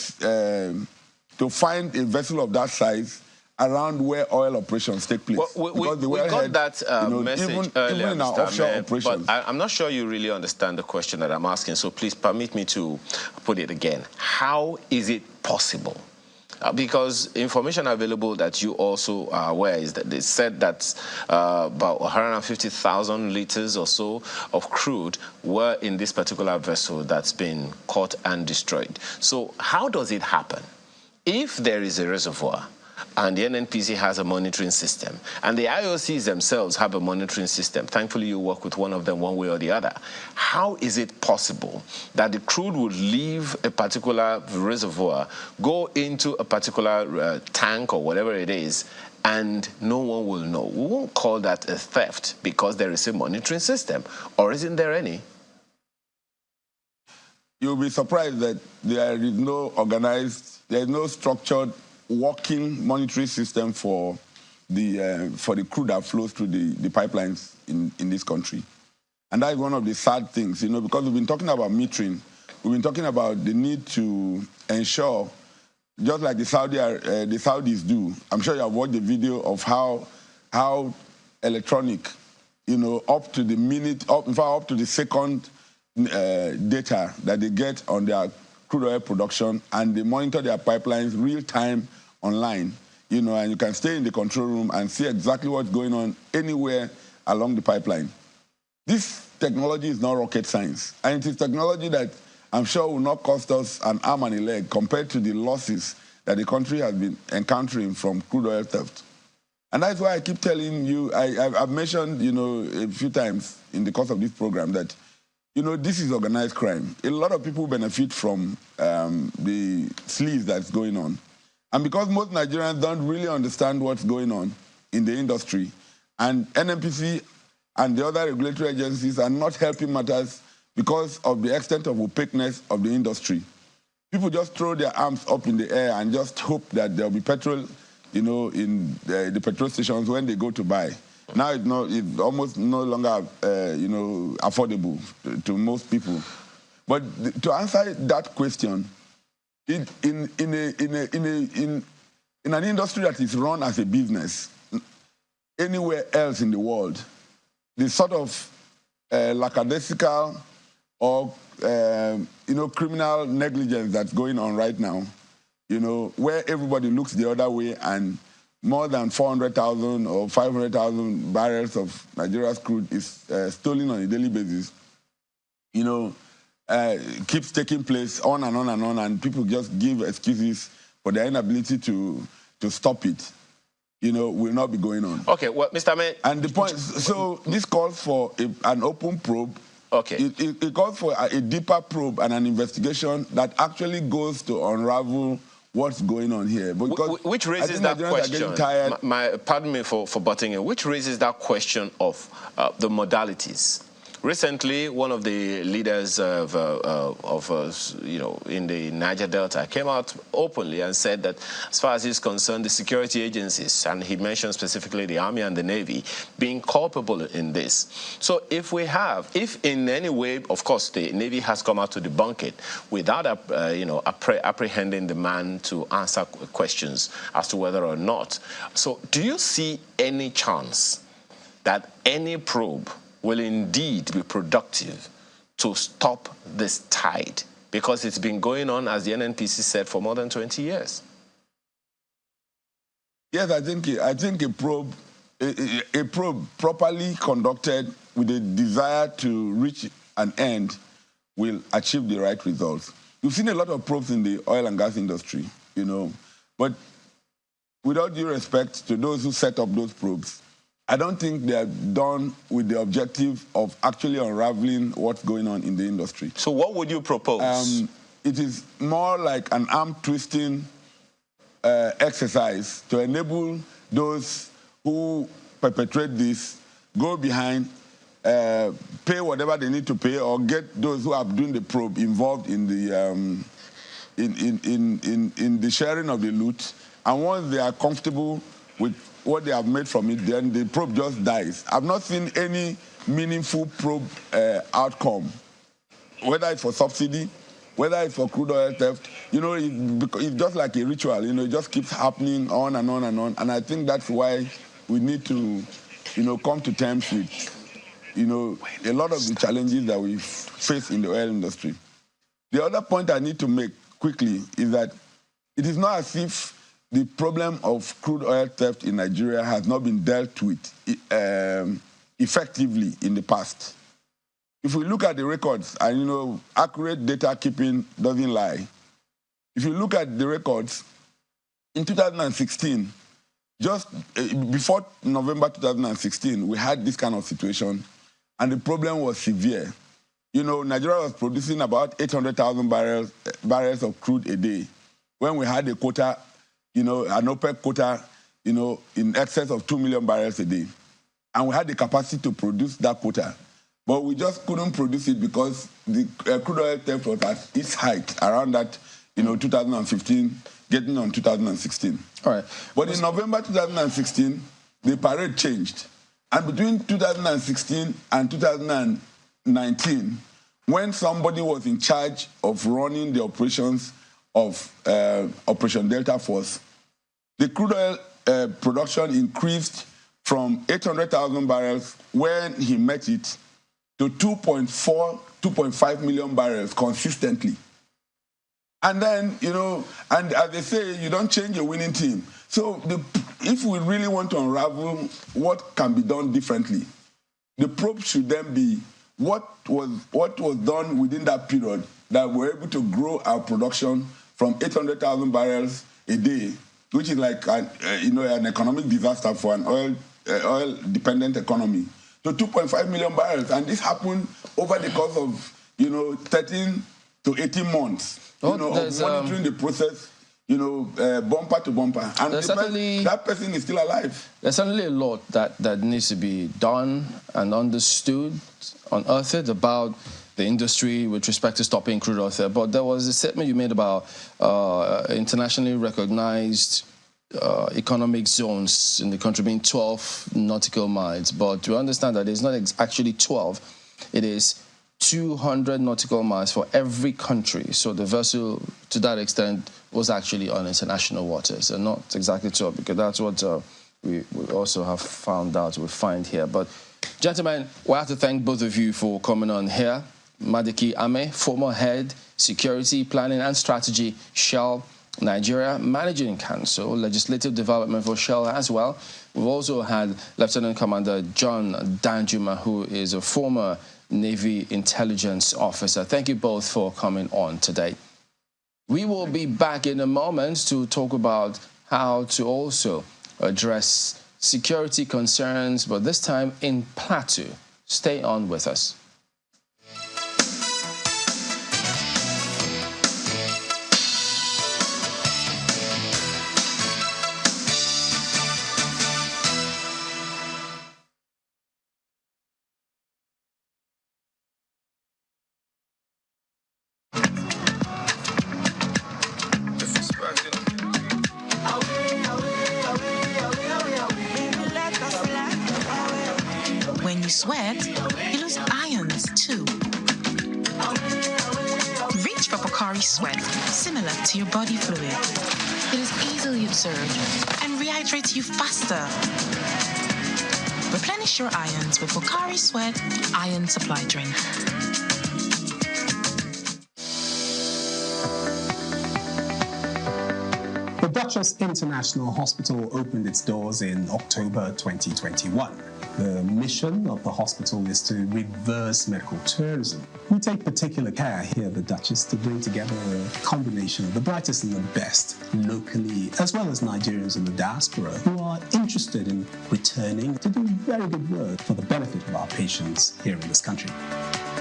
I: find a vessel of that size around where oil operations take place.
D: Well, we got that message earlier,
I: even in our offshore operations.
D: But I'm not sure you really understand the question that I'm asking, so please permit me to put it again. How is it possible? Because information available that you also are aware is that they said that about 150,000 liters or so of crude were in this particular vessel that's been caught and destroyed. So how does it happen if there is a reservoir, and the NNPC has a monitoring system, and the IOCs themselves have a monitoring system, thankfully you work with one of them one way or the other, how is it possible that the crude would leave a particular reservoir, go into a particular tank or whatever it is, and no one will know? We won't call that a theft because there is a monitoring system, or isn't there any?
I: You'll be surprised that there is no organized, there is no structured working monitoring system for the crude that flows through the pipelines in this country. And that is one of the sad things, you know, because we've been talking about metering. We've been talking about the need to ensure, just like the Saudis do. I'm sure you have watched the video of how electronic, you know, up to the minute, in fact, up to the second data that they get on their crude oil production, and they monitor their pipelines real time online, you know, and you can stay in the control room and see exactly what's going on anywhere along the pipeline. This technology is not rocket science, and it is technology that I'm sure will not cost us an arm and a leg compared to the losses that the country has been encountering from crude oil theft. And that's why I keep telling you, I've mentioned, you know, a few times in the course of this program that, you know, this is organized crime. A lot of people benefit from the sleaze that's going on. And because most Nigerians don't really understand what's going on in the industry, and NNPC and the other regulatory agencies are not helping matters because of the extent of opaqueness of the industry. People just throw their arms up in the air and just hope that there'll be petrol, you know, in the petrol stations when they go to buy. Now it's almost no longer, you know, affordable to most people. But to answer that question, in an industry that is run as a business, anywhere else in the world, the sort of lackadaisical or you know, criminal negligence that's going on right now, you know, where everybody looks the other way and more than 400,000 or 500,000 barrels of Nigeria's crude is stolen on a daily basis, you know, keeps taking place on and on and on, and people just give excuses for their inability to stop it, you know, will not be going on.
D: Okay, well, Mr. May...
I: And the point, so this calls for an open probe.
D: Okay.
I: It calls for a deeper probe and an investigation that actually goes to unravel what's going on here. Because
D: which raises that question, pardon me for butting in, which raises that question of the modalities. Recently, one of the leaders of you know, in the Niger Delta came out openly and said that as far as he's concerned, the security agencies, and he mentioned specifically the Army and the Navy, being culpable in this. So if in any way, of course, the Navy has come out to debunk it without, you know, apprehending the man to answer questions as to whether or not. So do you see any chance that any probe will indeed be productive to stop this tide? Because it's been going on, as the NNPC said, for more than 20 years.
I: Yes, I think a probe properly conducted with a desire to reach an end will achieve the right results. You've seen a lot of probes in the oil and gas industry, you know, but without due respect to those who set up those probes, I don't think they are done with the objective of actually unraveling what's going on in the industry.
D: So what would you propose?
I: It is more like an arm-twisting exercise to enable those who perpetrate this, go behind, pay whatever they need to pay, or get those who are doing the probe involved in the in the sharing of the loot. And once they are comfortable with what they have made from it, then the probe just dies. I've not seen any meaningful probe outcome, whether it's for subsidy, whether it's for crude oil theft. You know, it's just like a ritual. You know, it just keeps happening on and on and on. And I think that's why we need to, you know, come to terms with, you know, a lot of the challenges that we face in the oil industry. The other point I need to make quickly is that it is not as if the problem of crude oil theft in Nigeria has not been dealt with effectively in the past. If we look at the records, and you know, accurate data keeping doesn't lie. If you look at the records, in 2016, just before November 2016, we had this kind of situation, and the problem was severe. You know, Nigeria was producing about 800,000 barrels of crude a day, when we had a quota, you know, an OPEC quota, you know, in excess of 2 million barrels a day. And we had the capacity to produce that quota. But we just couldn't produce it because the crude oil theft was at its height around that, you know, 2015, getting on 2016.
A: All right.
I: But in November 2016, the parade changed. And between 2016 and 2019, when somebody was in charge of running the operations of Operation Delta Force, the crude oil production increased from 800,000 barrels when he met it to 2.5 million barrels consistently. And then, you know, and as they say, you don't change a winning team. So if we really want to unravel what can be done differently, the probe should then be what was done within that period that we're able to grow our production from 800,000 barrels a day, which is like an economic disaster for an oil-dependent economy, to 2.5 million barrels. And this happened over the course of, 13 to 18 months, of monitoring the process, bumper to bumper. And that person is still alive.
A: There's certainly a lot that needs to be done and understood, unearthed about the industry with respect to stopping crude oil theft. But there was a statement you made about internationally recognized economic zones in the country being 12 nautical miles. But to understand that it's not actually 12, it is 200 nautical miles for every country. So the vessel, to that extent, was actually on international waters, and not exactly 12, because that's what we also have found out, we find here. But gentlemen, we have to thank both of you for coming on here. Madiki Ame, former head, security, planning and strategy, Shell Nigeria, Managing Council, Legislative Development for Shell as well. We've also had Lieutenant Commander John Danjuma, who is a former Navy intelligence officer. Thank you both for coming on today. We will be back in a moment to talk about how to also address security concerns, but this time in Plateau. Stay on with us.
K: Sweat, you lose ions too. Reach for Pocari Sweat, similar to your body fluid. It is easily absorbed and rehydrates you faster. Replenish your ions with Pocari Sweat Iron Supply Drink.
L: The Duchess International Hospital opened its doors in October 2021. The mission of the hospital is to reverse medical tourism. We take particular care here at the Duchess to bring together a combination of the brightest and the best locally, as well as Nigerians in the diaspora who are interested in returning to do very good work for the benefit of our patients here in this country.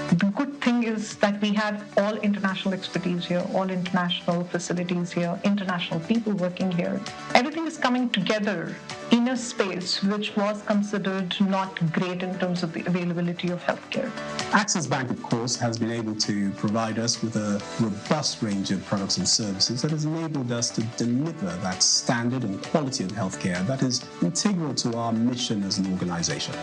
M: The good thing is that we have all international expertise here, all international facilities here, international people working here. Everything is coming together in a space which was considered not great in terms of the availability of healthcare.
L: Access Bank, of course, has been able to provide us with a robust range of products and services that has enabled us to deliver that standard and quality of healthcare that is integral to our mission as an organization.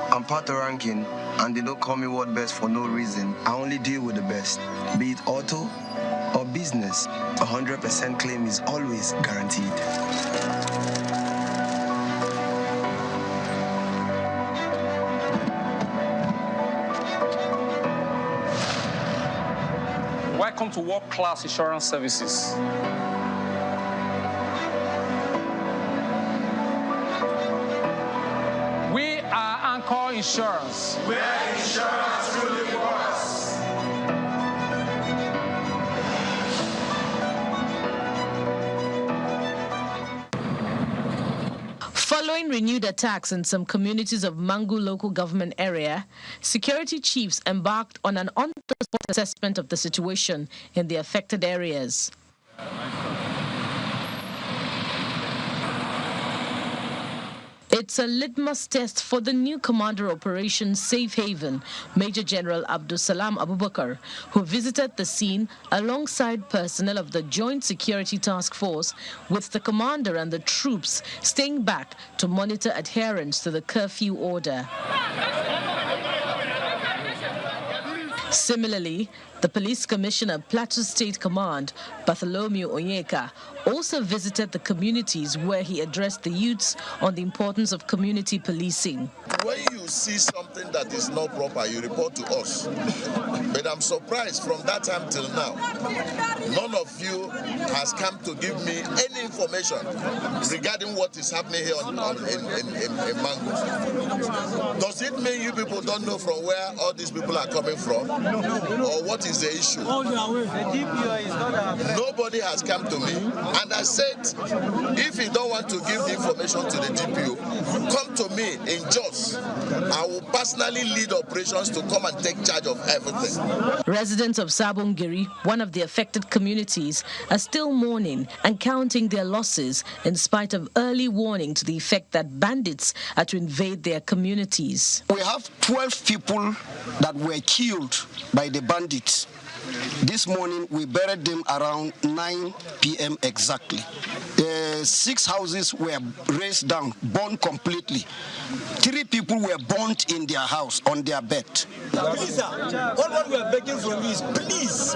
N: I'm Pato Rankin, and they don't call me World Best for no reason. I only deal with the best. Be it auto or business, 100% claim is always guaranteed.
O: Welcome to world-class insurance services. call insurance.
P: Where insurance truly works.
Q: Following renewed attacks in some communities of Mangu local government area, security chiefs embarked on an on-the-spot assessment of the situation in the affected areas. It's a litmus test for the new Commander Operation Safe Haven, Major General Abdul Salam Abubakar, who visited the scene alongside personnel of the Joint Security Task Force, with the commander and the troops staying back to monitor adherence to the curfew order. Similarly, the Police Commissioner, Plateau State Command, Bartholomew Onyeka, also visited the communities where he addressed the youths on the importance of community policing.
R: When you see something that is not proper, you report to us. But I'm surprised from that time till now, none of you has come to give me any information regarding what is happening here in Mangu. Does it mean you people don't know from where all these people are coming from? Or what is the issue? Nobody has come to me. And I said, if you don't want to give the information to the DPO, come to me in Jos. I will personally lead operations to come and take charge of everything.
Q: Residents of Sabongiri, one of the affected communities, are still mourning and counting their losses in spite of early warning to the effect that bandits are to invade their communities.
S: We have 12 people that were killed by the bandits. This morning, we buried them around 9 p.m. exactly. 6 houses were razed down, burned completely. 3 people were burnt in their house, on their bed.
T: Please, sir, all what we are begging from you is please,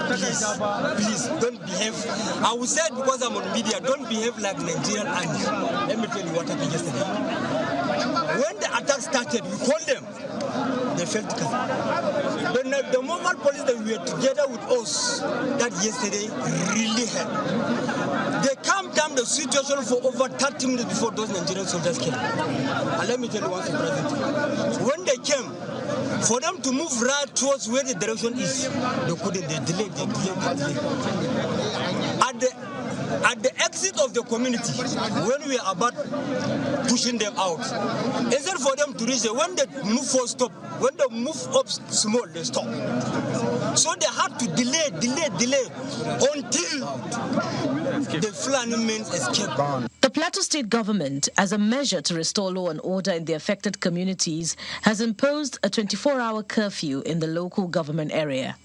T: don't behave. I will say it because I'm on media, don't behave like Nigerian army. Let me tell you what happened yesterday. When the attack started, we called them. They failed to come. The mobile police that were together with us that yesterday really helped. They calmed down the situation for over 30 minutes before those Nigerian soldiers came. And let me tell you one thing, President. When they came, for them to move right towards where the direction is, they couldn't. They delayed. At the exit of the community, when we are about pushing them out, instead for them to reach there, when they move forward, stop. When they move up small, they stop. So they had to delay until the Fulani men escaped.
Q: The Plateau State government, as a measure to restore law and order in the affected communities, has imposed a 24-hour curfew in the local government area.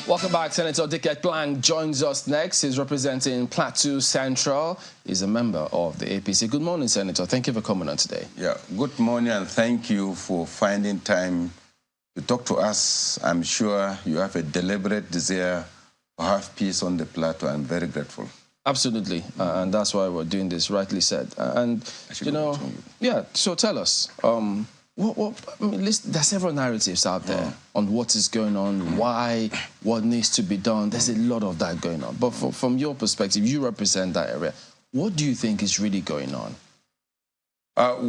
A: Welcome back. Senator Dickett Blank joins us next. He's representing Plateau Central. He's a member of the APC. Good morning, Senator. Thank you for coming on today.
U: Yeah, good morning, and thank you for finding time to talk to us. I'm sure you have a deliberate desire to have peace on the Plateau. I'm very grateful.
A: Absolutely, and that's why we're doing this, rightly said. And, you know, yeah, so tell us, I mean, there's several narratives out there on what is going on, why, what needs to be done. There's a lot of that going on. But from your perspective, you represent that area. What do you think is really going on?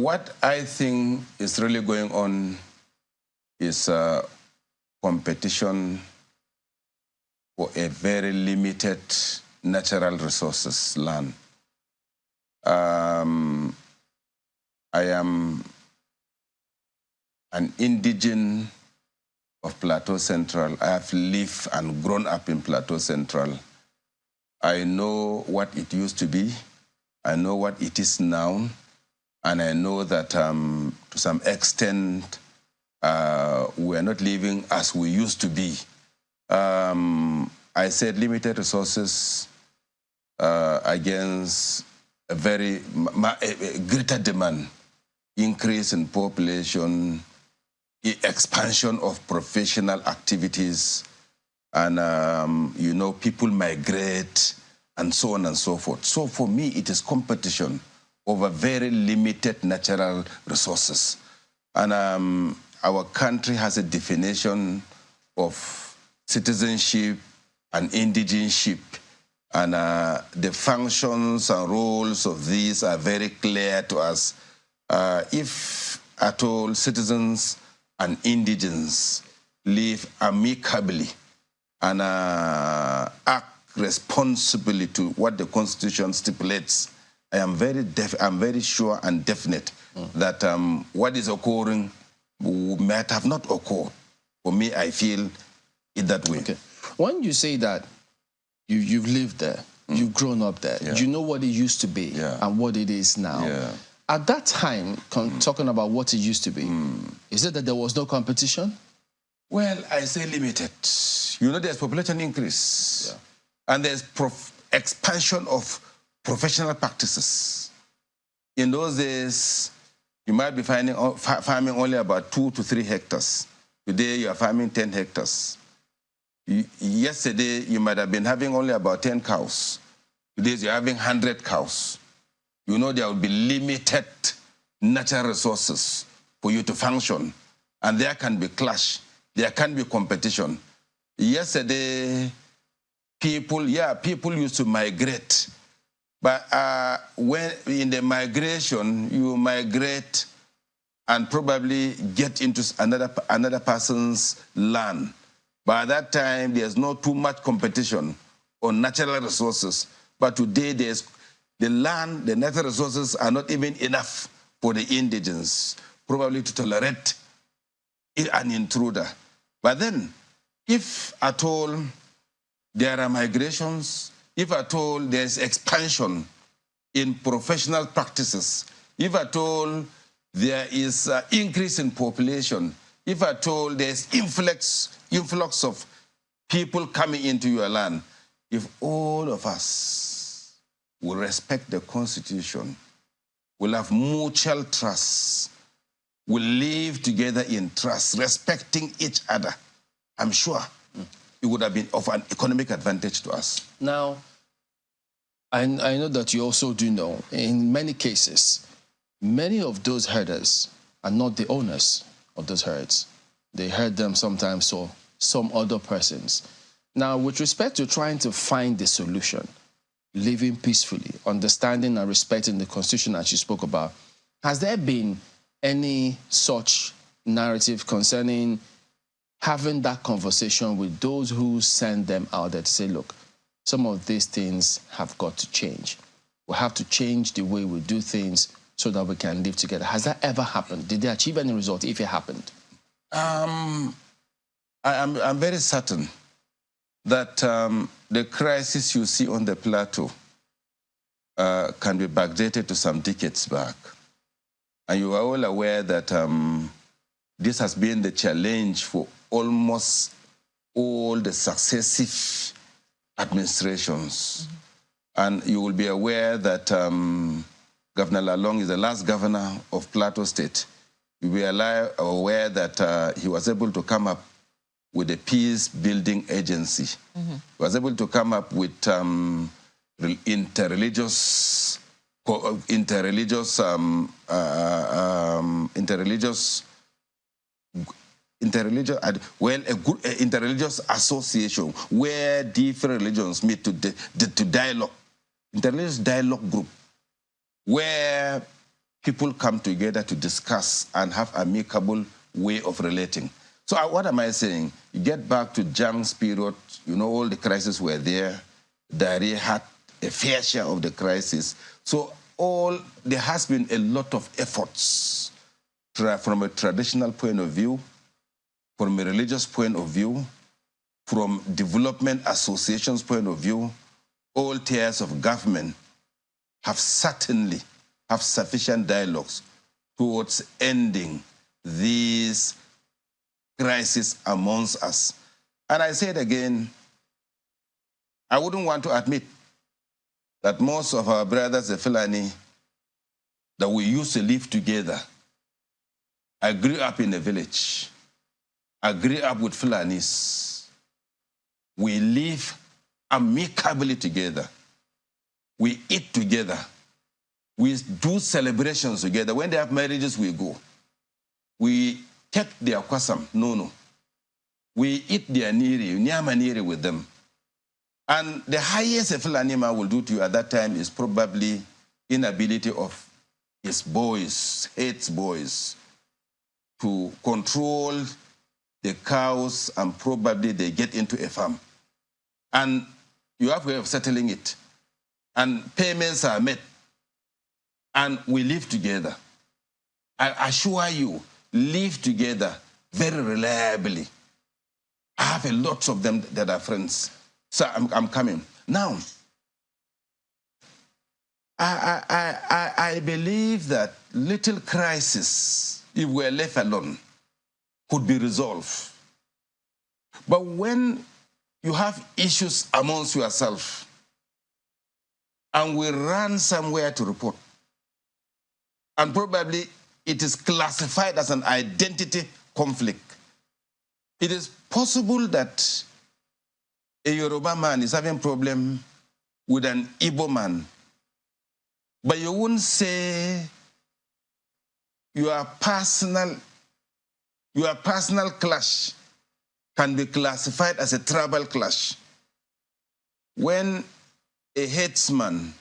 U: What I think is really going on is competition for a very limited natural resources land. I am an indigene of Plateau Central. I have lived and grown up in Plateau Central. I know what it used to be. I know what it is now. And I know that to some extent, we are not living as we used to be. I I said limited resources against a very greater demand, increase in population, expansion of professional activities, and, you know, people migrate, and so on and so forth. So for me, it is competition over very limited natural resources. And our country has a definition of citizenship and indigenship, and the functions and roles of these are very clear to us. If at all citizens and indigents live amicably and act responsibly to what the Constitution stipulates, I am very sure and definite that what is occurring might have not occurred. For me, I feel it that way.
A: Okay. When you say that you've lived there, you've grown up there, you know what it used to be and what it is now. At that time, talking about what it used to be, is it that there was no competition?
U: Well, I say limited. You know, there's population increase, and there's expansion of professional practices. In those days, you might be farming only about 2 to 3 hectares. Today, you are farming 10 hectares. Yesterday, you might have been having only about 10 cows. Today, you're having 100 cows. You know, there will be limited natural resources for you to function, and there can be clash. There can be competition. Yesterday, people used to migrate. But when in the migration, you migrate and probably get into another person's land. By that time, there's not too much competition on natural resources. But today, there's the land, the natural resources are not even enough for the indigents, probably to tolerate an intruder. But then, if at all there are migrations, if at all there's expansion in professional practices, if at all there is increase in population, if at all there's influx of people coming into your land, if all of us will respect the Constitution, will have mutual trust, will live together in trust, respecting each other, I'm sure it would have been of an economic advantage to us.
A: Now, I know that you also do know, in many cases, many of those herders are not the owners of those herds. They herd them sometimes for some other persons. Now, with respect to trying to find the solution, living peacefully, understanding and respecting the Constitution as you spoke about, has there been any such narrative concerning having that conversation with those who send them out there to say, look, some of these things have got to change. We have to change the way we do things so that we can live together. Has that ever happened? Did they achieve any result if it happened?
U: I'm very certain that the crisis you see on the plateau can be backdated to some decades back. And you are all aware that this has been the challenge for almost all the successive administrations. And you will be aware that Governor Lalong is the last governor of Plateau State. You will be aware that he was able to come up with a peace-building agency. He was able to come up with interreligious association where different religions meet to dialogue, interreligious dialogue group, where people come together to discuss and have amicable way of relating. So what am I saying? You get back to Jang's period, you know, all the crises were there. Dari had a fair share of the crisis. So there has been a lot of efforts from a traditional point of view, from a religious point of view, from development associations point of view. All tiers of government have certainly have sufficient dialogues towards ending these crises amongst us. And I say it again, I wouldn't want to admit that most of our brothers, the Fulani, that we used to live together. I grew up in a village. I grew up with Fulanis. We live amicably together. We eat together. We do celebrations together. When they have marriages, we go. We take their kwasam, no. We eat their niri, nyama niri with them. And the highest a Fulani man will do to you at that time is probably inability of his boys, hates boys, to control the cows, and probably they get into a farm. And you have a way of settling it. And payments are made. And we live together. I assure you, live together very reliably. I have a lot of them that are friends. So I'm coming. Now, I believe that little crisis, if we're left alone, could be resolved. But when you have issues amongst yourself, and we run somewhere to report, and probably it is classified as an identity conflict, it is possible that a Yoruba man is having a problem with an Igbo man, but you wouldn't say your personal clash can be classified as a tribal clash. When a headsman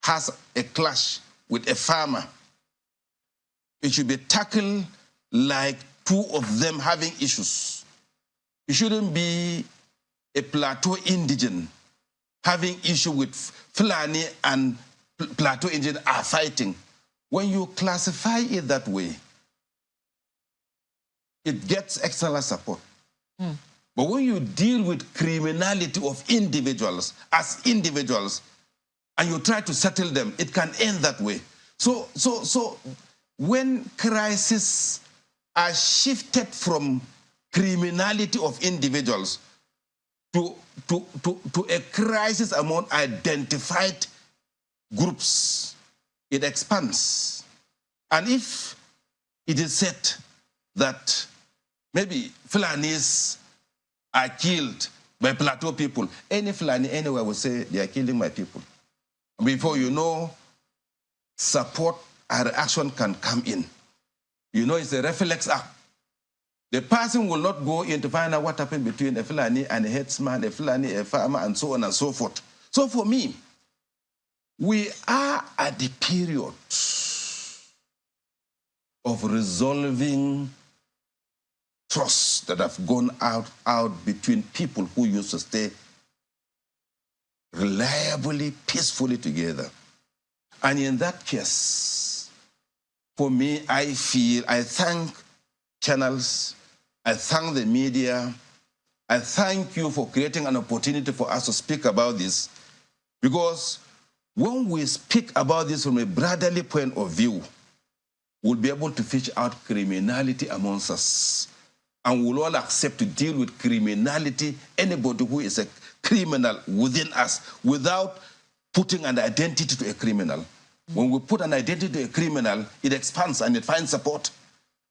U: has a clash with a farmer, it should be tackled like two of them having issues. It shouldn't be a Plateau indigene having issue with Fulani and Plateau indigene are fighting. When you classify it that way, it gets external support. But when you deal with criminality of individuals as individuals, and you try to settle them, it can end that way. So when crises are shifted from criminality of individuals to a crisis among identified groups, it expands. And if it is said that maybe Fulanis are killed by Plateau people, any Fulani anywhere will say they are killing my people. Before you know, support and reaction can come in. You know, it's a reflex act. The person will not go in to find out what happened between a Fulani and a headsman, a Fulani, a farmer, and so on and so forth. So for me, we are at the period of resolving trusts that have gone out between people who used to stay reliably, peacefully together. And in that case, for me, I thank channels, I thank the media, I thank you for creating an opportunity for us to speak about this, because when we speak about this from a brotherly point of view, we'll be able to fish out criminality amongst us. And we'll all accept to deal with criminality, anybody who is a criminal within us, without putting an identity to a criminal. When we put an identity to a criminal, it expands and it finds support.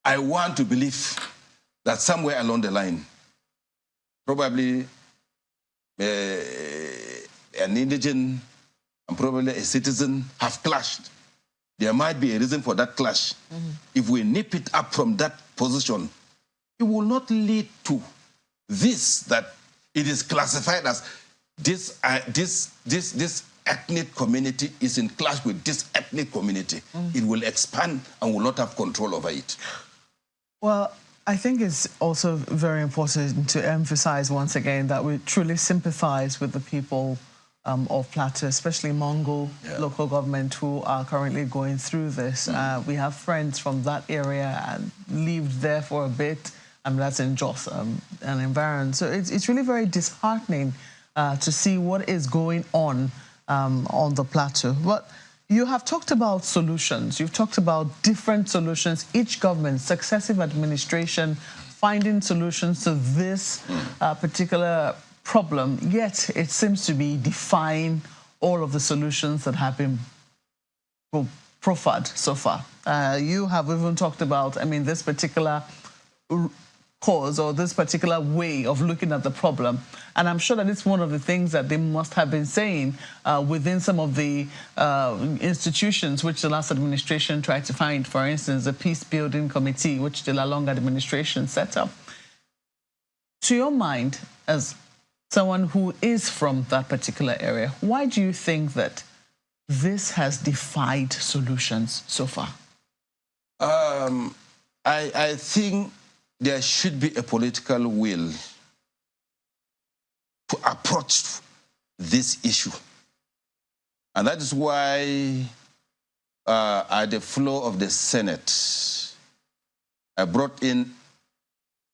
U: I want to believe that somewhere along the line, probably an indigene and probably a citizen have clashed. There might be a reason for that clash. If we nip it up from that position, it will not lead to this, that it is classified as this ethnic community is in clash with this ethnic community. It will expand and will not have control over it.
B: Well, I think it's also very important to emphasize once again that we truly sympathize with the people of Plateau, especially Mongo local government, who are currently going through this. We have friends from that area and lived there for a bit. That's in Jos and environment. So it's really very disheartening to see what is going on the Plateau. But you have talked about solutions. You've talked about different solutions. Each government, successive administration, finding solutions to this particular problem, yet it seems to be defying all of the solutions that have been proffered so far. You have even talked about, I mean, this particular cause or this particular way of looking at the problem. And I'm sure that it's one of the things that they must have been saying within some of the institutions which the last administration tried to find. For instance, the Peace Building Committee, which the Lalong administration set up. To your mind, as someone who is from that particular area, why do you think that this has defied solutions so far?
U: I think there should be a political will to approach this issue. And that is why at the floor of the Senate, I brought in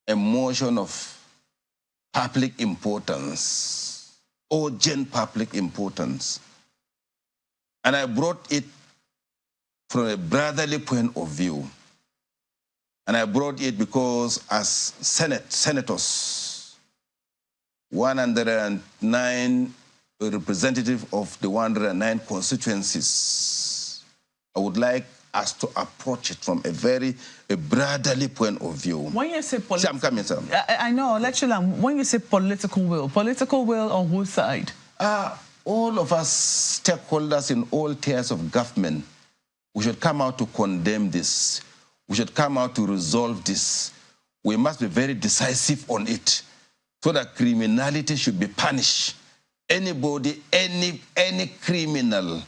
U: a motion of public importance, urgent public importance. And I brought it from a brotherly point of view. And I brought it because as senators, 109 representatives of the 109 constituencies, I would like us to approach it from a brotherly point of view.
B: When you say political...
U: I'm coming, sir.
B: I know, when you say political will on whose side?
U: All of us stakeholders in all tiers of government, we should come out to condemn this. We should come out to resolve this. We must be very decisive on it so that criminality should be punished. Anybody, any criminal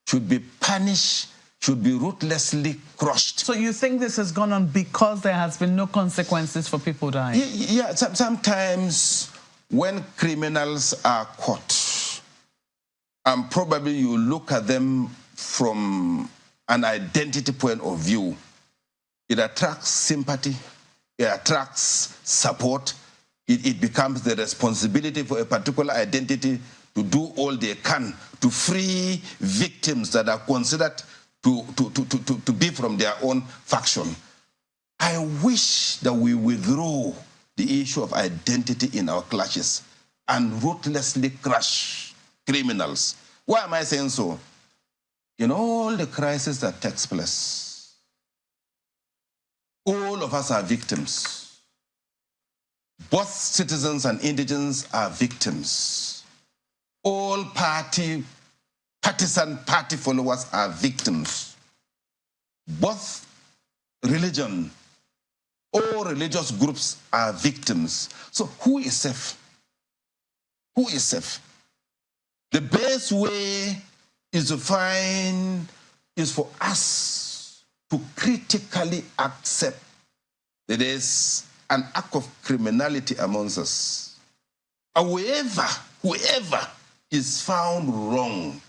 U: should be punished, should be ruthlessly crushed.
B: So you think this has gone on because there has been no consequences for people dying?
U: Yeah, sometimes when criminals are caught, and probably you look at them from an identity point of view, it attracts sympathy, it attracts support, it becomes the responsibility for a particular identity to do all they can to free victims that are considered to be from their own faction. I wish that we withdraw the issue of identity in our clashes and ruthlessly crush criminals. Why am I saying so? In all the crises that takes place, all of us are victims. Both citizens and indigents are victims. All partisan party followers are victims. Both religion, all religious groups are victims. So who is safe? Who is safe? The best way is for us to critically accept that there is an act of criminality amongst us. And whoever is found wrong,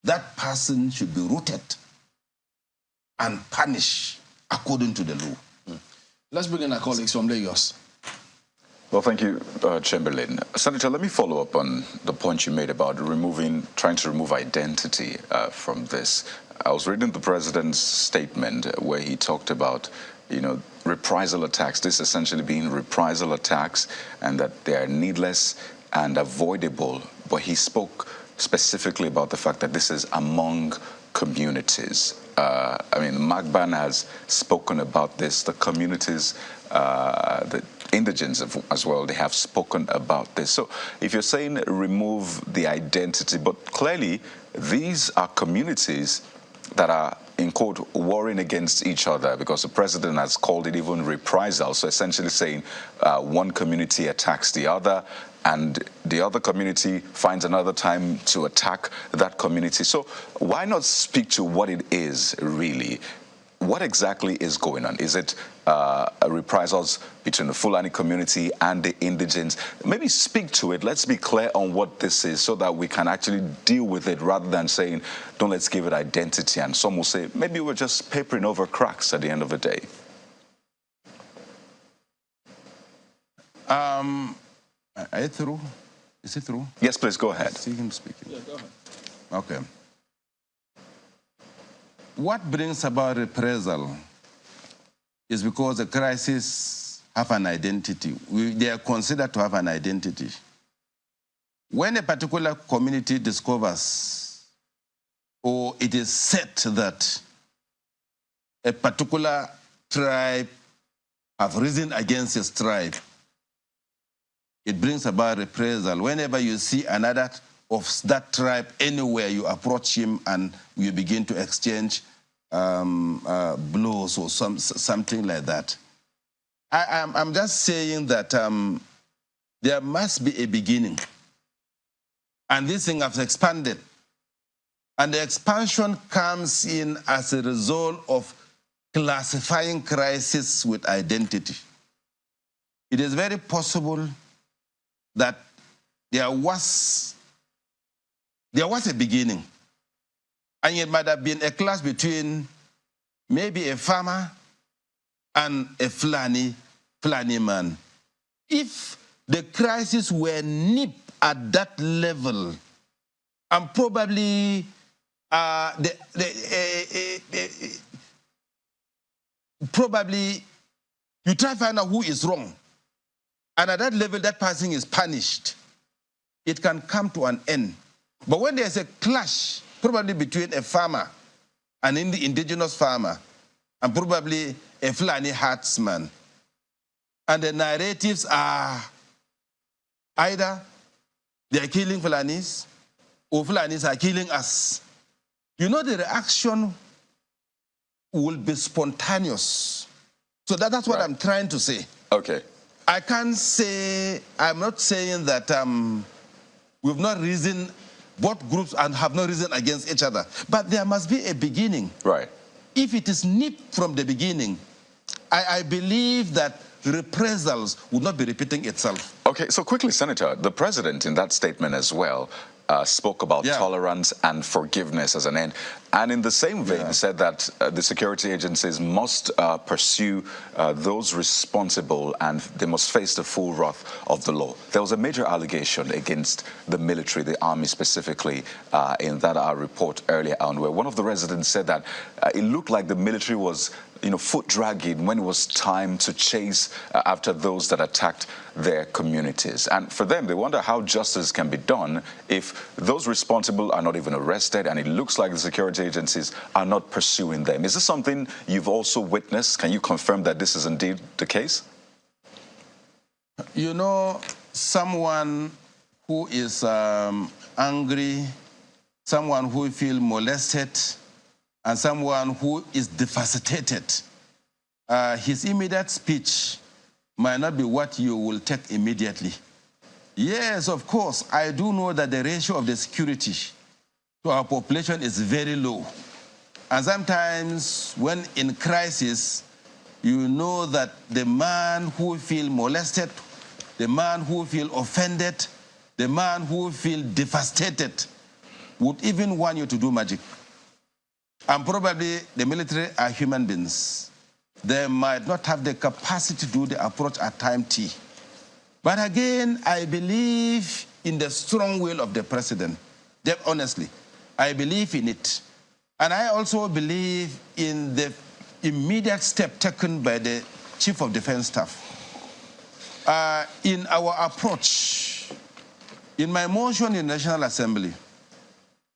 U: that person should be rooted and punished according to the law.
A: Let's bring in our colleagues from Lagos.
C: Well, thank you, Chamberlain. Senator, let me follow up on the point you made about trying to remove identity from this. I was reading the president's statement where he talked about, reprisal attacks, this essentially being reprisal attacks, and that they are needless and avoidable. But he spoke specifically about the fact that this is among communities. Magban has spoken about this. The communities, the indigents as well, they have spoken about this. So if you're saying remove the identity, but clearly these are communities that are, in quote, warring against each other, because the president has called it even reprisal. So essentially saying one community attacks the other, and the other community finds another time to attack that community. So why not speak to what it is really? What exactly is going on? Is it reprisals between the Fulani community and the indigents? Maybe speak to it. Let's be clear on what this is so that we can actually deal with it rather than saying, don't let's give it identity. And some will say, maybe we're just papering over cracks at the end of the day.
U: Are you through? Is it through?
C: Yes, please, go ahead.
U: I see him speaking.
A: Yeah, go ahead.
U: Okay. What brings about reprisal is because the crises have an identity. They are considered to have an identity. when a particular community discovers or it is said that a particular tribe have risen against its tribe, it brings about reprisal. Whenever you see another of that tribe anywhere, you approach him and you begin to exchange blows or something like that. I'm just saying that there must be a beginning. And this thing has expanded. And the expansion comes in as a result of classifying crisis with identity. It is very possible that there was a beginning, and it might have been a clash between maybe a farmer and a Fulani man. If the crisis were nipped at that level, and probably probably you try to find out who is wrong, and at that level that person is punished, it can come to an end. But when there's a clash, probably between a farmer and an indigenous farmer, and probably a Fulani herdsman, and the narratives are either they are killing Fulanis or Fulanis are killing us, you know the reaction will be spontaneous. So that's what I'm trying to say.
C: Okay.
U: I can't say, I'm not saying that we've not risen, both groups and have not risen against each other, but there must be a beginning.
C: Right.
U: If it is nipped from the beginning, I believe that reprisals would not be repeating itself.
C: Okay, so quickly, Senator, the president in that statement as well spoke about tolerance and forgiveness as an end. And in the same vein, said that the security agencies must pursue those responsible and they must face the full wrath of the law. There was a major allegation against the military, the army specifically, in that report earlier on, where one of the residents said that it looked like the military was foot dragging when it was time to chase after those that attacked their communities. And for them, they wonder how justice can be done if those responsible are not even arrested, and it looks like the security agencies are not pursuing them. Is this something you've also witnessed? Can you confirm that this is indeed the case?
U: You know, someone who is angry, someone who feels molested, and someone who is devastated, his immediate speech might not be what you will take immediately. Yes, of course, I do know that the ratio of the security to our population is very low. And sometimes when in crisis, you know that the man who feels molested, the man who feels offended, the man who feels devastated would even want you to do magic. And probably the military are human beings. They might not have the capacity to do the approach at time T. But again, I believe in the strong will of the president. Honestly, I believe in it. And I also believe in the immediate step taken by the Chief of Defense Staff. In our approach, in my motion in the National Assembly,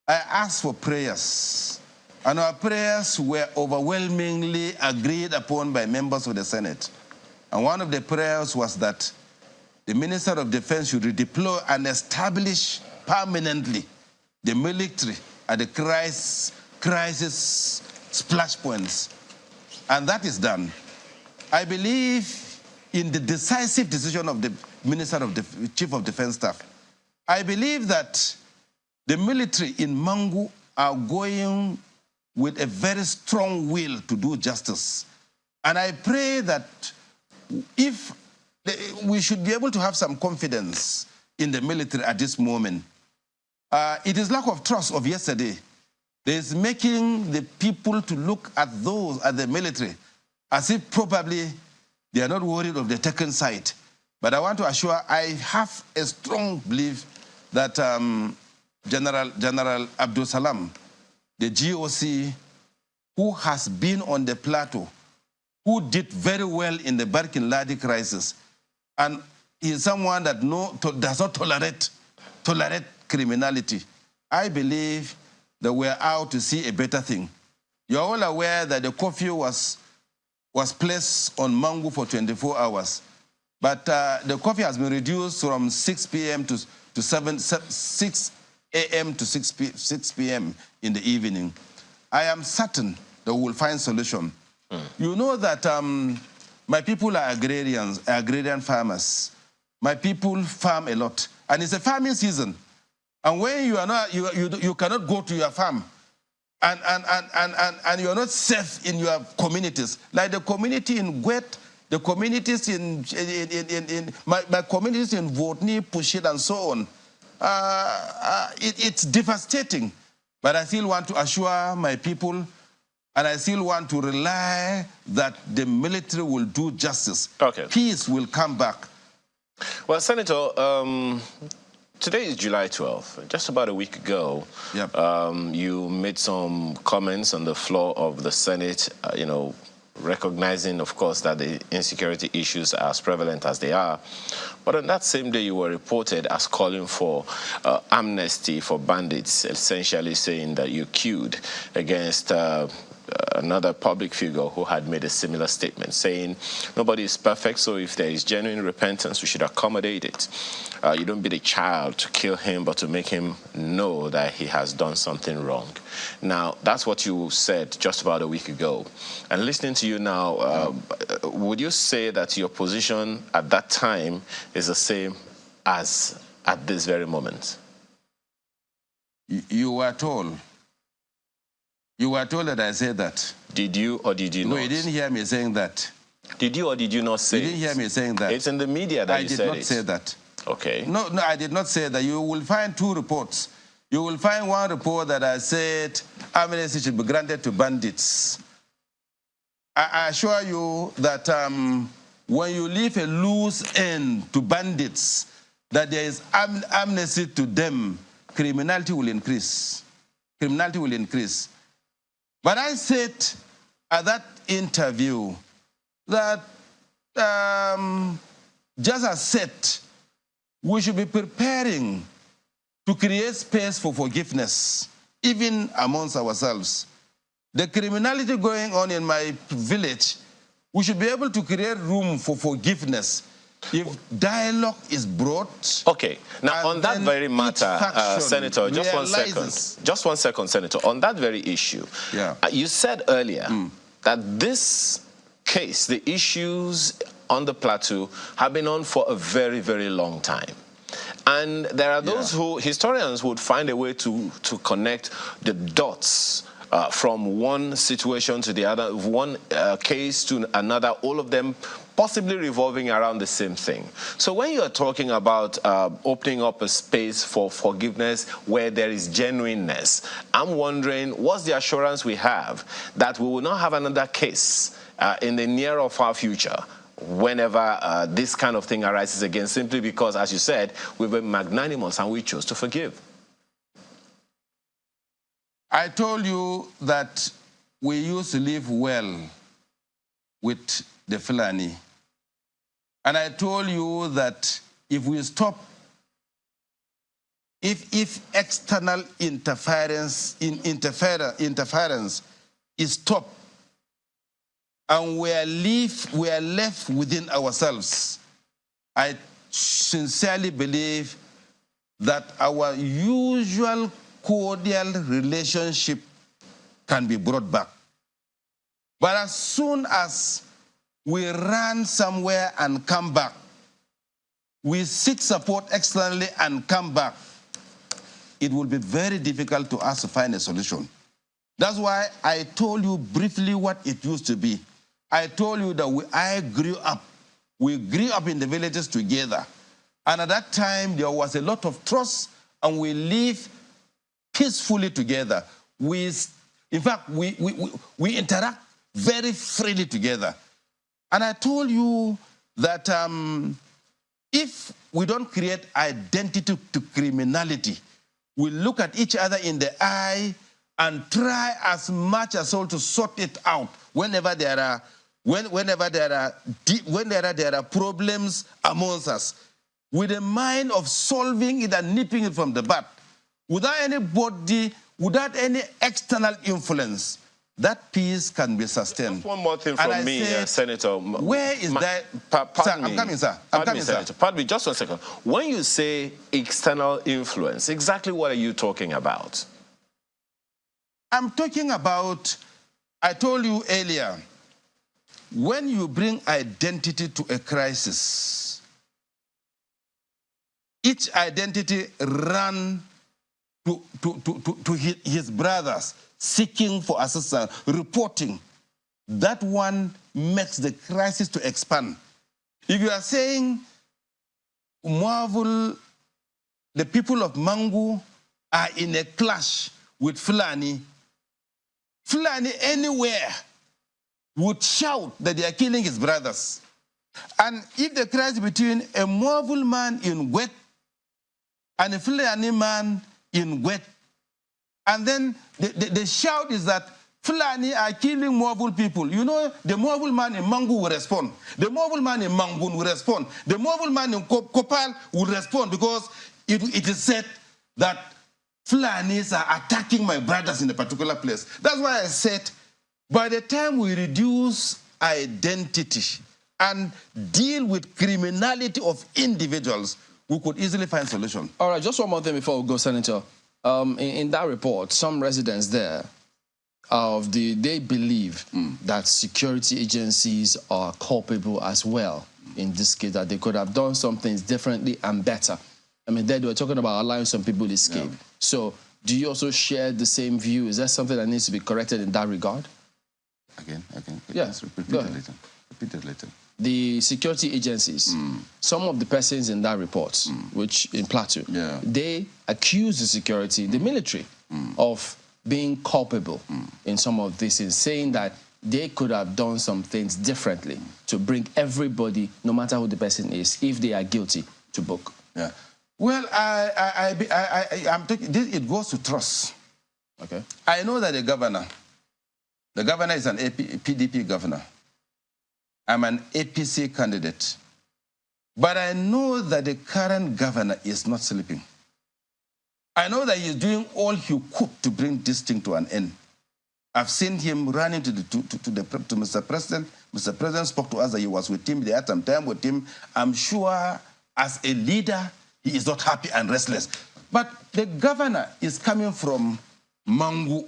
U: I asked for prayers. And our prayers were overwhelmingly agreed upon by members of the Senate. And one of the prayers was that the Minister of Defense should redeploy and establish permanently the military at the crisis splash points. And that is done. I believe in the decisive decision of the Minister of the Chief of Defense Staff. I believe that the military in Mangu are going with a very strong will to do justice. And I pray that if we should be able to have some confidence in the military at this moment. It is lack of trust of yesterday that is making the people to look at the military as if probably they are not worried of the taken side. But I want to assure, I have a strong belief that General Abdul Salam, the GOC, who has been on the Plateau, who did very well in the Barkin Ladi crisis, and he is someone that does not tolerate tolerate criminality. I believe that we're out to see a better thing. You're all aware that the curfew was placed on Mangu for 24 hours. But the curfew has been reduced from 6 p.m. to 6 a.m. to 6 p.m. in the evening. I am certain that we will find solution. You know that my people are agrarian farmers. My people farm a lot, and it's a farming season. And when you are not, you cannot go to your farm, and you're not safe in your communities. Like the community in Gwet, the communities in my communities in Votni, Pushit, and so on. It's devastating. But I still want to assure my people, and I still want to rely that the military will do justice.
D: Okay.
U: Peace will come back.
D: Well, Senator, today is July 12th. Just about a week ago, you made some comments on the floor of the Senate, recognizing, of course, that the insecurity issues are as prevalent as they are. But on that same day, you were reported as calling for amnesty for bandits, essentially saying that you queued against another public figure who had made a similar statement, saying nobody is perfect, so if there is genuine repentance, we should accommodate it. You don't beat a child to kill him, but to make him know that he has done something wrong. Now, that's what you said just about a week ago. And listening to you now, would you say that your position at that time is the same as at this very moment?
U: You were told. You were told that I said that.
D: Did you or did you not?
U: No, you didn't hear me saying that.
D: Did you or did you not say it?
U: You didn't hear me saying that.
D: It's in the media that you said it.
U: I did not say that.
D: Okay.
U: No, I did not say that. You will find two reports. You will find one report that I said amnesty should be granted to bandits. I assure you that when you leave a loose end to bandits, that there is amnesty to them, criminality will increase. Criminality will increase. But I said at that interview that, just as said, we should be preparing to create space for forgiveness, even amongst ourselves. The criminality going on in my village, we should be able to create room for forgiveness if dialogue is brought.
D: Okay. Now, on that very matter, Senator, just 1 second. Just 1 second, Senator. On that very issue, you said earlier that this case, the issues on the Plateau, have been on for a very, very long time. And there are those who, historians would find a way to connect the dots from one situation to the other, one case to another, all of them possibly revolving around the same thing. So when you're talking about opening up a space for forgiveness where there is genuineness, I'm wondering, what's the assurance we have that we will not have another case in the near or far future whenever this kind of thing arises again, simply because, as you said, we were magnanimous and we chose to forgive?
U: I told you that we used to live well with the Fulani. And I told you that if we stop, if external interference is stopped, and we are left within ourselves, I sincerely believe that our usual cordial relationship can be brought back. But as soon as we run somewhere and come back, we seek support externally and come back, it will be very difficult to us to find a solution. That's why I told you briefly what it used to be. I told you that I grew up. We grew up in the villages together. And at that time, there was a lot of trust, and we lived peacefully together. In fact, we interact very freely together. And I told you that if we don't create identity to criminality, we look at each other in the eye and try as much as all to sort it out whenever there are problems amongst us. with a mind of solving it and nipping it from the bud, without anybody, without any external influence, that peace can be sustained.
D: Just one more thing from me, Senator.
U: Where is that?
D: Pardon me.
U: I'm coming, sir.
D: Senator. Pardon me, just 1 second. When you say external influence, exactly what are you talking about?
U: I'm talking about, I told you earlier, when you bring identity to a crisis, each identity ran to his brothers, seeking for assistance, reporting. That one makes the crisis to expand. If you are saying, Marvel, the people of Mangu are in a clash with Fulani, Fulani anywhere would shout that they are killing his brothers. And if the crisis between a Marvel man in Gwet and a Fulani man in Gwet, and then the shout is that Fulani are killing Marvel people. You know, the Marvel man in Mangu will respond. The Marvel man in Mangun will respond. The Marvel man in Kopal will respond because it is said that Fulanis are attacking my brothers in a particular place. That's why I said, by the time we reduce identity and deal with criminality of individuals, we could easily find solution.
A: All right, just one more thing before we go, Senator. In that report, some residents there they believe that security agencies are culpable as well in this case, that they could have done some things differently and better. I mean, they were talking about allowing some people to escape. Yeah. So do you also share the same view? Is that something that needs to be corrected in that regard?
U: Again.
A: Yes.
U: Repeat it later.
A: The security agencies, some of the persons in that report, which in Plateau, they accuse the security, the military, of being culpable in some of this, in saying that they could have done some things differently to bring everybody, no matter who the person is, if they are guilty, to book.
U: Yeah. Well, I'm taking this. It goes to trust.
A: Okay.
U: I know that the governor is an PDP governor. I'm an APC candidate. But I know that the current governor is not sleeping. I know that he's doing all he could to bring this thing to an end. I've seen him running to Mr. President. Mr. President spoke to us that he was with him. They had some time with him. I'm sure as a leader, he is not happy and restless. But the governor is coming from Mangu.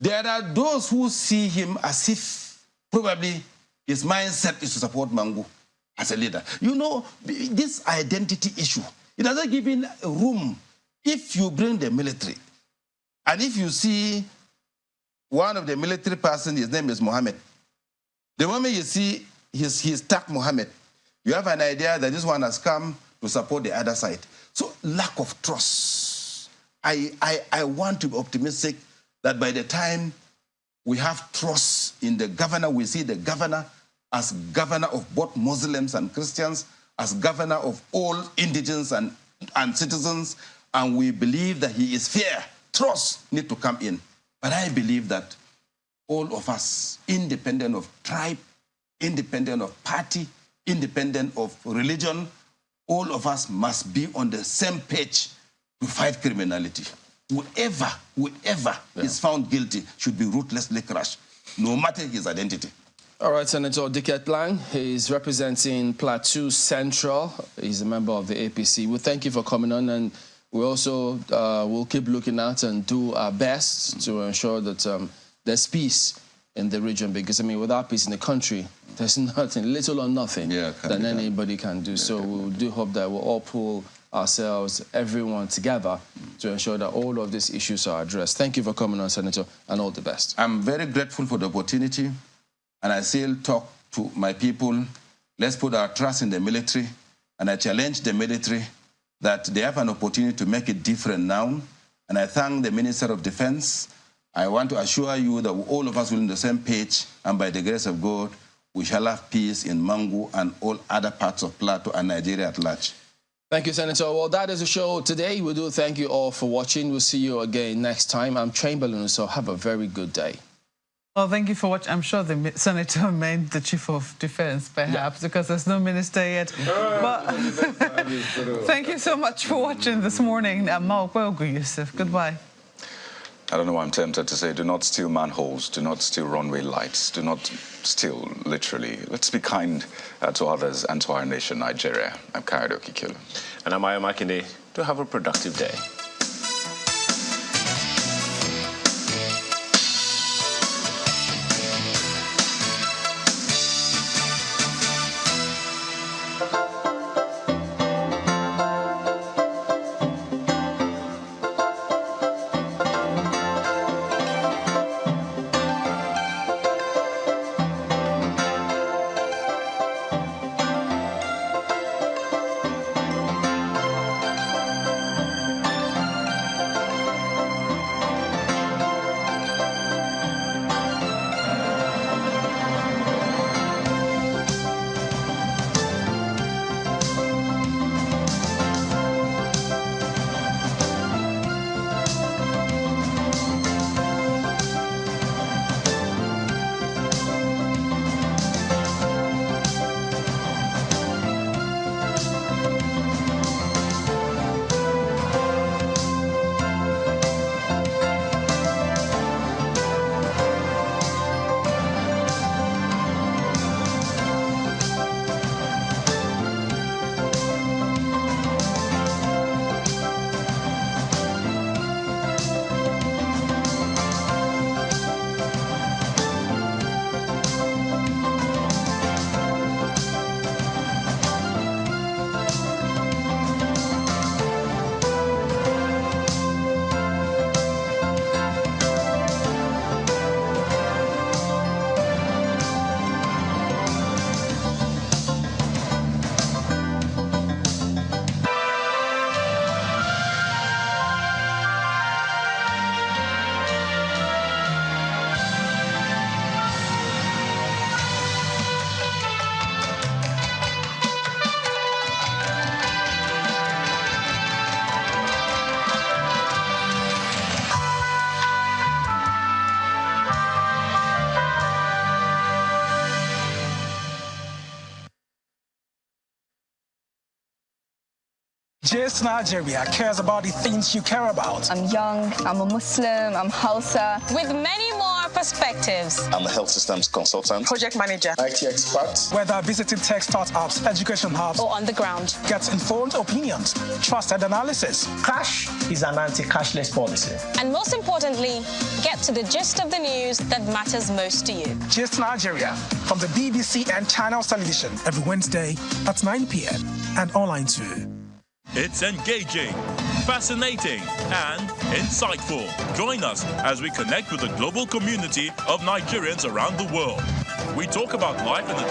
U: There are those who see him as if probably his mindset is to support Mangu as a leader. You know, this identity issue, it doesn't give him room. If you bring the military, and if you see one of the military person, his name is Mohammed, the moment you see his tag Mohammed, you have an idea that this one has come to support the other side. So lack of trust. I want to be optimistic that by the time we have trust in the governor, we see the governor as governor of both Muslims and Christians, as governor of all indigents and citizens, and we believe that he is fair. Trust need to come in. But I believe that all of us, independent of tribe, independent of party, independent of religion, all of us must be on the same page to fight criminality. Whoever is found guilty should be ruthlessly crushed, no matter his identity.
A: All right, Senator Diket Lang, he's representing Plateau Central. He's a member of the APC. We thank you for coming on, and we also will keep looking out and do our best to ensure that there's peace in the region, because, I mean, without peace in the country, there's nothing, little or nothing, that anybody can do. So we do hope that we'll all pull ourselves, everyone together, to ensure that all of these issues are addressed. Thank you for coming on, Senator, and all the best.
U: I'm very grateful for the opportunity, and I still talk to my people. Let's put our trust in the military, and I challenge the military that they have an opportunity to make it different now. And I thank the Minister of Defense. I want to assure you that all of us will be on the same page, and by the grace of God, we shall have peace in Mangu and all other parts of Plateau and Nigeria at large.
A: Thank you, Senator. Well, that is the show today. We do thank you all for watching. We'll see you again next time. I'm Chamberlain, so have a very good day.
B: Well, thank you for watching. I'm sure the senator meant the chief of defense, perhaps, because there's no minister yet. But thank you so much for watching this morning. Yusuf. Goodbye.
C: I don't know why I'm tempted to say, do not steal manholes, do not steal runway lights, do not steal, literally. Let's be kind to others and to our nation, Nigeria. I'm Kayode Okikilo.
D: And I'm Ayo Makinde. Do have a productive day.
F: Just Nigeria cares about the things you care about.
V: I'm young, I'm a Muslim, I'm Hausa.
W: With many more perspectives.
X: I'm a health systems consultant,
V: project manager,
X: IT expert.
F: Whether visiting tech startups, education hubs,
W: or on the ground,
F: get informed opinions, trusted analysis.
Y: Cash is an anti-cashless policy.
W: And most importantly, get to the gist of the news that matters most to you.
F: Just Nigeria from the BBC and Channels Television every Wednesday at 9 p.m. and online too.
Z: It's engaging, fascinating, and insightful. Join us as we connect with the global community of Nigerians around the world. We talk about life in the